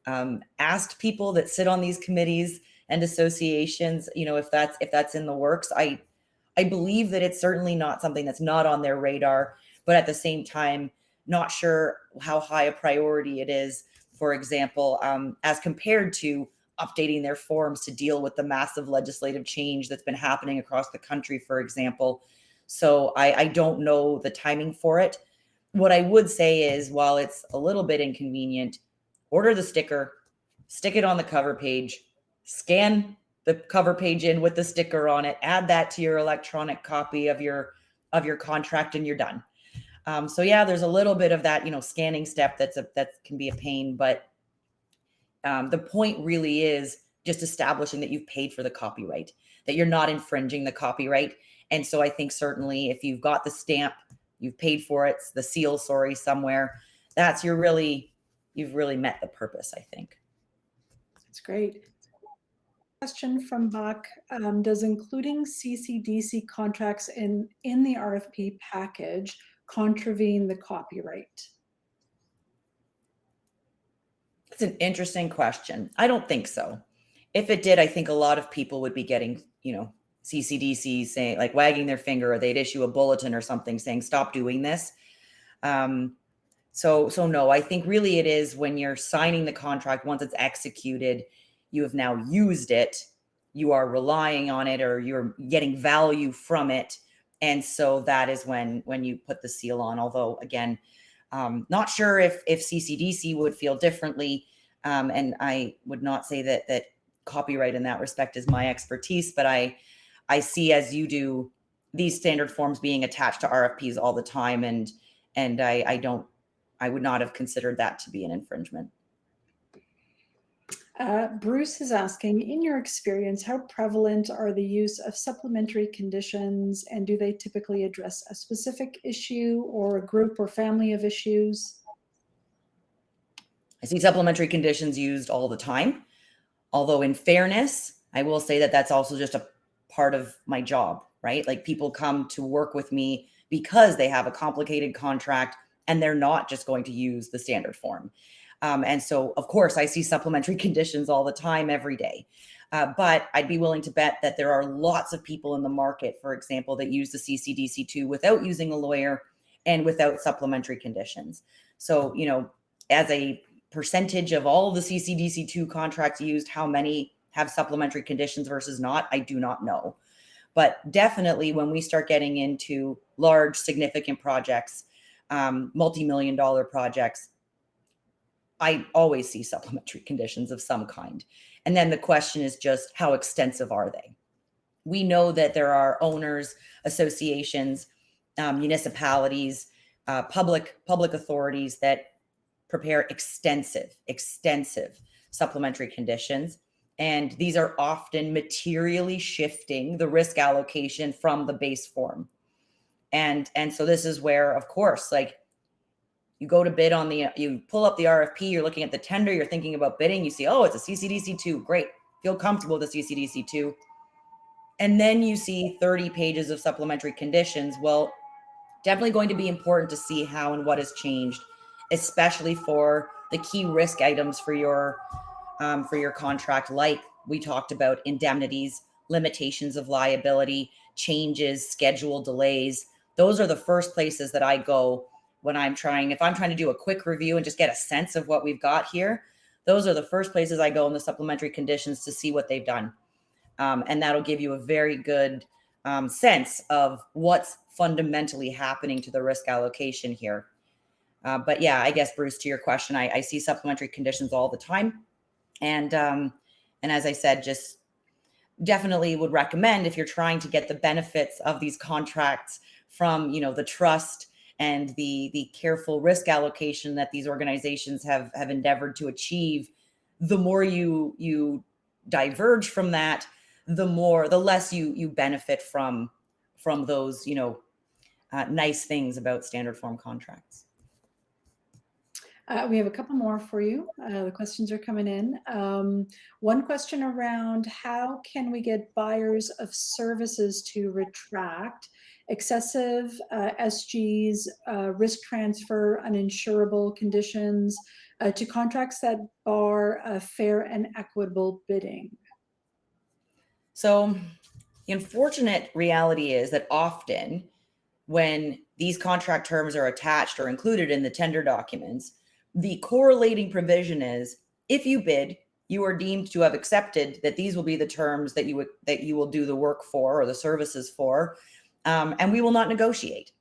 asked people that sit on these committees and associations, if that's in the works. I believe that it's certainly not something that's not on their radar, but at the same time, not sure how high a priority it is, for example, as compared to updating their forms to deal with the massive legislative change that's been happening across the country, for example. So I don't know the timing for it. What I would say is, while it's a little bit inconvenient, order the sticker, stick it on the cover page, scan the cover page in with the sticker on it, add that to your electronic copy of your contract, and you're done. So yeah, there's a little bit of that, scanning step that can be a pain, but the point really is just establishing that you've paid for the copyright, that you're not infringing the copyright. And so I think certainly if you've got the stamp, you've paid for it, the seal, somewhere, you've really met the purpose, I think. That's great. Question from Buck, does including CCDC contracts in the RFP package contravene the copyright? It's an interesting question. I don't think so. If it did, I think a lot of people would be getting, CCDC saying, like, wagging their finger, or they'd issue a bulletin or something saying, stop doing this. So no, I think really it is when you're signing the contract, once it's executed, you have now used it, you are relying on it, or you're getting value from it. And so that is when you put the seal on. Although, again, not sure if CCDC would feel differently. And I would not say that copyright in that respect is my expertise, but I see, as you do, these standard forms being attached to RFPs all the time. And I would not have considered that to be an infringement. Bruce is asking, in your experience, how prevalent are the use of supplementary conditions, and do they typically address a specific issue or a group or family of issues? I see supplementary conditions used all the time. Although, in fairness, I will say that that's also just a part of my job, right? Like, people come to work with me because they have a complicated contract and they're not just going to use the standard form. And so, of course, I see supplementary conditions all the time, every day. But I'd be willing to bet that there are lots of people in the market, for example, that use the CCDC2 without using a lawyer and without supplementary conditions. So, as a percentage of all the CCDC2 contracts used, how many have supplementary conditions versus not, I do not know. But definitely when we start getting into large, significant projects, multi-million-dollar projects, I always see supplementary conditions of some kind. And then the question is just, how extensive are they? We know that there are owners, associations, municipalities, public authorities that prepare extensive supplementary conditions. And these are often materially shifting the risk allocation from the base form. And so this is where, of course, like, you go to bid on you pull up the RFP, you're looking at the tender, you're thinking about bidding, you see, oh, it's a CCDC2, great, feel comfortable with the CCDC2. And then you see 30 pages of supplementary conditions. Well, definitely going to be important to see how and what has changed, especially for the key risk items for your contract, like we talked about: indemnities, limitations of liability, changes, schedule delays. Those are the first places that I go when if I'm trying to do a quick review and just get a sense of what we've got here. Those are the first places I go in the supplementary conditions to see what they've done. And that'll give you a very good sense of what's fundamentally happening to the risk allocation here. But yeah, I guess, Bruce, to your question, I see supplementary conditions all the time. And as I said, just definitely would recommend, if you're trying to get the benefits of these contracts from, the trust and the careful risk allocation that these organizations have endeavored to achieve, the more you diverge from that, the less you benefit from those, nice things about standard form contracts. We have a couple more for you. The questions are coming in. One question around, how can we get buyers of services to retract excessive SGs, risk transfer, uninsurable conditions to contracts that bar fair and equitable bidding? So the unfortunate reality is that often when these contract terms are attached or included in the tender documents, the correlating provision is, if you bid, you are deemed to have accepted that these will be the terms that you will do the work for, or the services for, and we will not negotiate.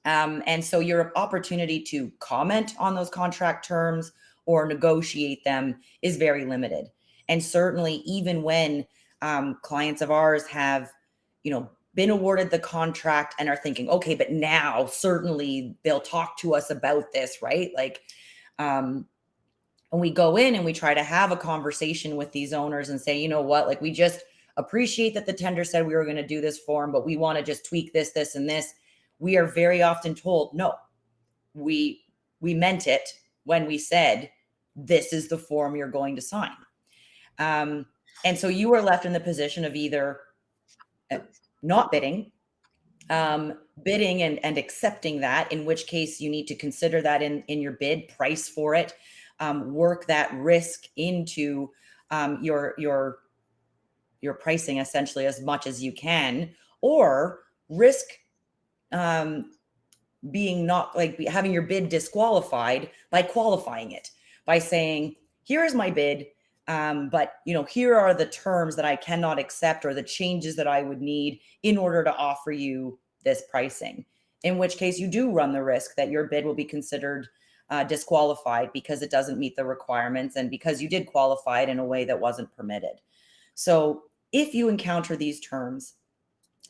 And so your opportunity to comment on those contract terms or negotiate them is very limited. And certainly, even when clients of ours have, been awarded the contract and are thinking, okay, but now certainly they'll talk to us about this, right? Like, and we go in and we try to have a conversation with these owners and say, you know what, like, we just appreciate that the tender said we were going to do this form, but we want to just tweak this, this, and this. We are very often told, no, we meant it when we said, this is the form you're going to sign. And so you are left in the position of either not bidding, bidding and accepting that, in which case you need to consider that in your bid, price for it, work that risk into your pricing essentially as much as you can, or risk being not, like, having your bid disqualified by qualifying it, by saying, here is my bid, but here are the terms that I cannot accept, or the changes that I would need in order to offer you this pricing. In which case you do run the risk that your bid will be considered disqualified because it doesn't meet the requirements, and because you did qualify it in a way that wasn't permitted. So if you encounter these terms,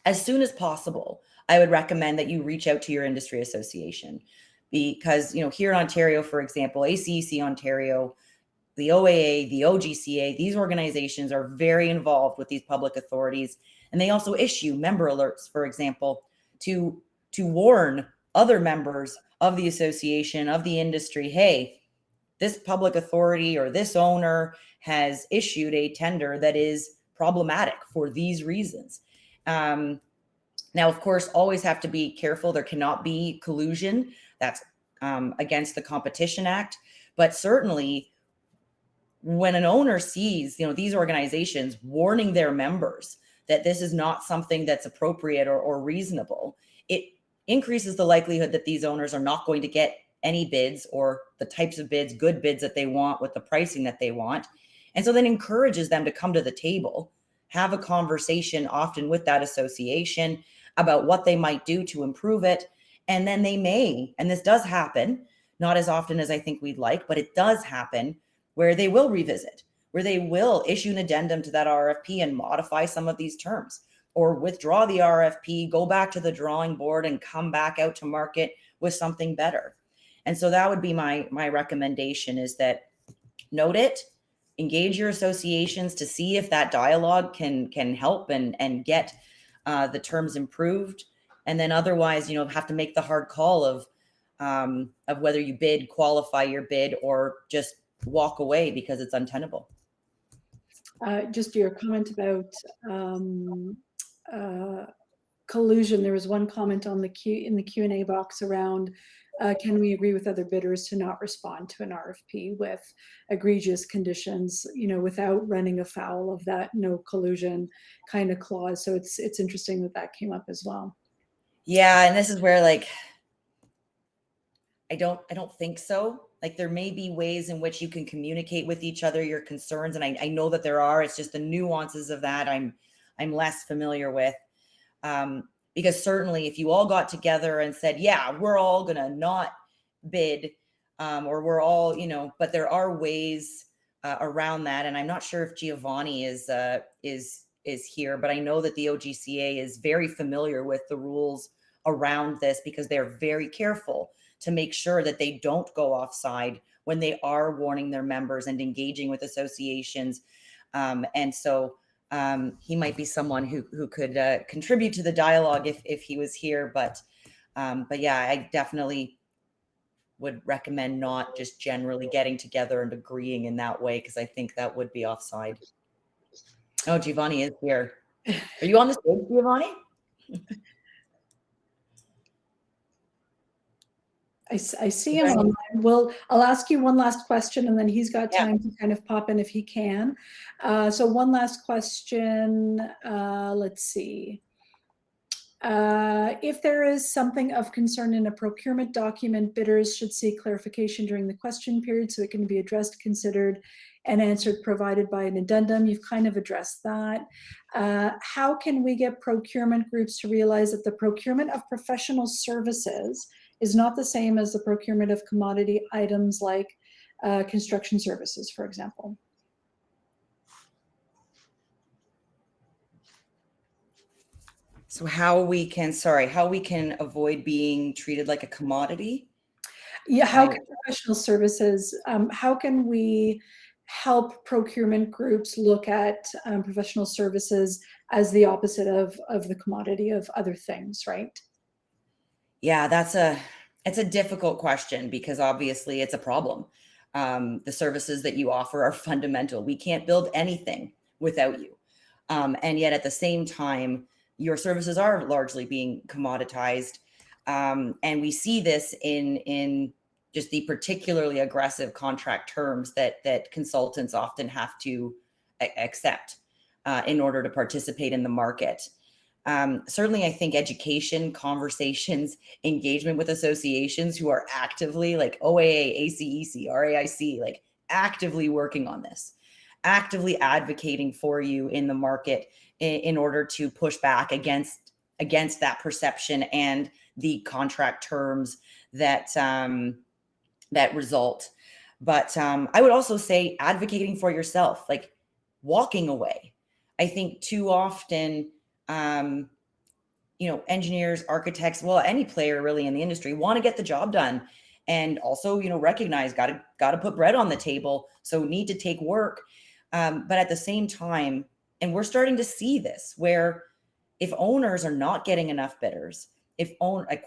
as soon as possible, I would recommend that you reach out to your industry association, because here in Ontario, for example, ACEC Ontario, the OAA, the OGCA, these organizations are very involved with these public authorities, and they also issue member alerts, for example, to warn other members of the association, of the industry, hey, this public authority or this owner has issued a tender that is problematic for these reasons. Now, of course, always have to be careful. There cannot be collusion. That's against the Competition Act. But certainly when an owner sees, these organizations warning their members that this is not something that's appropriate or reasonable, it increases the likelihood that these owners are not going to get any bids or the types of bids, good bids that they want with the pricing that they want. And so then encourages them to come to the table, have a conversation often with that association about what they might do to improve it. And then they may, and this does happen, not as often as I think we'd like, but it does happen, where they will revisit, where they will issue an addendum to that RFP and modify some of these terms, or withdraw the RFP, go back to the drawing board and come back out to market with something better. And so that would be my recommendation, is that note it, engage your associations to see if that dialogue can help and get the terms improved. And then otherwise, have to make the hard call of whether you bid, qualify your bid, or just walk away because it's untenable. Just your comment about collusion. There was one comment in the Q&A box around, can we agree with other bidders to not respond to an RFP with egregious conditions, without running afoul of that no collusion kind of clause. So it's interesting that came up as well. Yeah, and this is where I don't think so. There may be ways in which you can communicate with each other your concerns, and I know that there are. It's just the nuances of that I'm less familiar with. Because certainly if you all got together and said, yeah, we're all gonna not bid, or we're all, but there are ways around that. And I'm not sure if Giovanni is here, but I know that the OGCA is very familiar with the rules around this, because they're very careful to make sure that they don't go offside when they are warning their members and engaging with associations. And so he might be someone who could contribute to the dialogue if he was here. But yeah, I definitely would recommend not just generally getting together and agreeing in that way, because I think that would be offside. Oh, Giovanni is here. Are you on the stage, Giovanni? I see him online. I'll ask you one last question, and then he's got time to kind of pop in if he can. So one last question. Let's see. If there is something of concern in a procurement document, bidders should seek clarification during the question period so it can be addressed, considered, and answered, provided by an addendum. You've kind of addressed that. How can we get procurement groups to realize that the procurement of professional services is not the same as the procurement of commodity items like construction services, for example? So how we can avoid being treated like a commodity? Yeah, how can professional services, how can we help procurement groups look at professional services as the opposite of the commodity of other things, right? Yeah, it's a difficult question, because obviously it's a problem. The services that you offer are fundamental. We can't build anything without you. And yet at the same time, your services are largely being commoditized. And we see this in just the particularly aggressive contract terms that consultants often have to accept in order to participate in the market. Certainly, I think education, conversations, engagement with associations who are actively, like OAA, ACEC, RAIC, actively working on this, actively advocating for you in the market in order to push back against that perception and the contract terms that result. But I would also say advocating for yourself, walking away. I think too often, engineers, architects, well, any player really in the industry want to get the job done, and also, recognize got to put bread on the table, so need to take work. But at the same time, and we're starting to see this, where if owners are not getting enough bidders,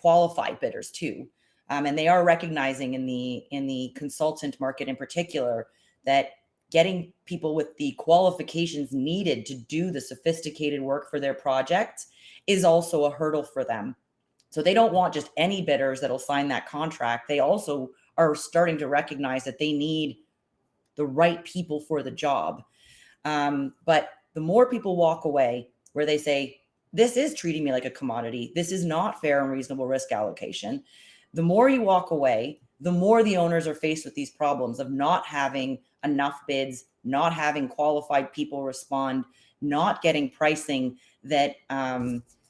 qualified bidders too, and they are recognizing in the consultant market in particular that getting people with the qualifications needed to do the sophisticated work for their projects is also a hurdle for them. So they don't want just any bidders that'll sign that contract. They also are starting to recognize that they need the right people for the job. But the more people walk away where they say, this is treating me like a commodity, this is not fair and reasonable risk allocation, the more you walk away, the more the owners are faced with these problems of not having enough bids, not having qualified people respond, not getting pricing that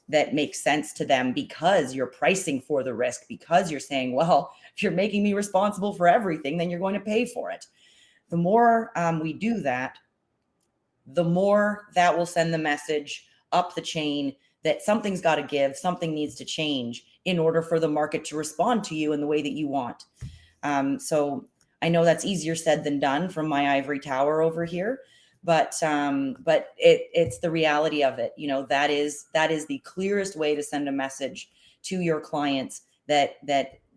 that makes sense to them, because you're pricing for the risk, because you're saying, well, if you're making me responsible for everything, then you're going to pay for it. The more we do that, the more that will send the message up the chain that something's got to give, something needs to change in order for the market to respond to you in the way that you want. So I know that's easier said than done from my ivory tower over here, but it's the reality of it. You know, that is the clearest way to send a message to your clients that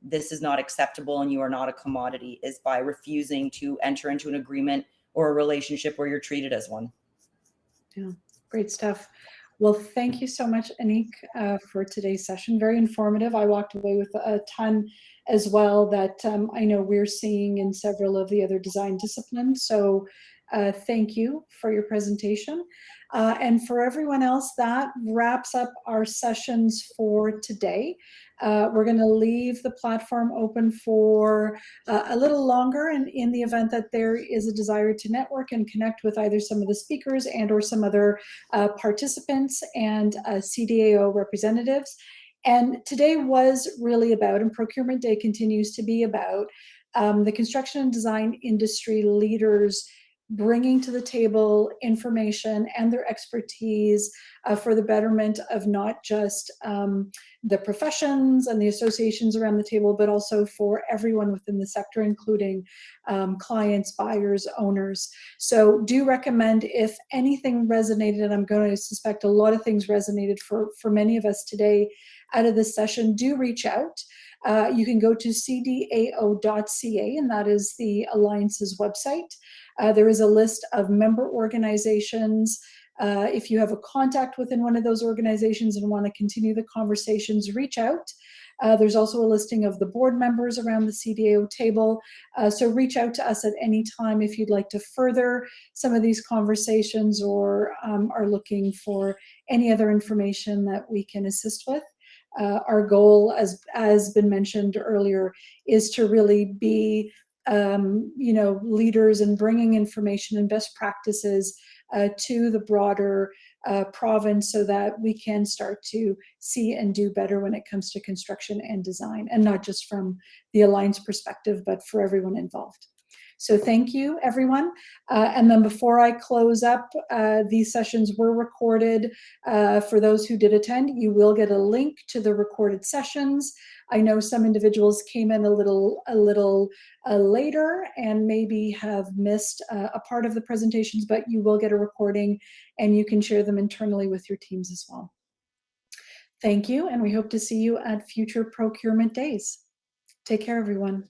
this is not acceptable and you are not a commodity, is by refusing to enter into an agreement or a relationship where you're treated as one. Yeah, great stuff. Well, thank you so much, Anik, for today's session. Very informative. I walked away with a ton as well that I know we're seeing in several of the other design disciplines. So thank you for your presentation. And for everyone else, that wraps up our sessions for today. We're going to leave the platform open for a little longer, and in the event that there is a desire to network and connect with either some of the speakers and or some other participants and CDAO representatives. And today was really about, and Procurement Day continues to be about, the construction and design industry leaders bringing to the table information and their expertise for the betterment of not just the professions and the associations around the table, but also for everyone within the sector, including clients, buyers, owners. So do recommend, if anything resonated, and I'm going to suspect a lot of things resonated for many of us today out of this session, do reach out. You can go to cdao.ca, and that is the Alliance's website. There is a list of member organizations. If you have a contact within one of those organizations and want to continue the conversations, reach out. There's also a listing of the board members around the CDAO table. So reach out to us at any time if you'd like to further some of these conversations or are looking for any other information that we can assist with. Our goal, as been mentioned earlier, is to really be leaders in bringing information and best practices to the broader province, so that we can start to see and do better when it comes to construction and design, and not just from the Alliance perspective, but for everyone involved. So thank you, everyone. And then before I close up, these sessions were recorded. For those who did attend, you will get a link to the recorded sessions. I know some individuals came in a little later and maybe have missed a part of the presentations, but you will get a recording and you can share them internally with your teams as well. Thank you, and we hope to see you at future procurement days. Take care, everyone.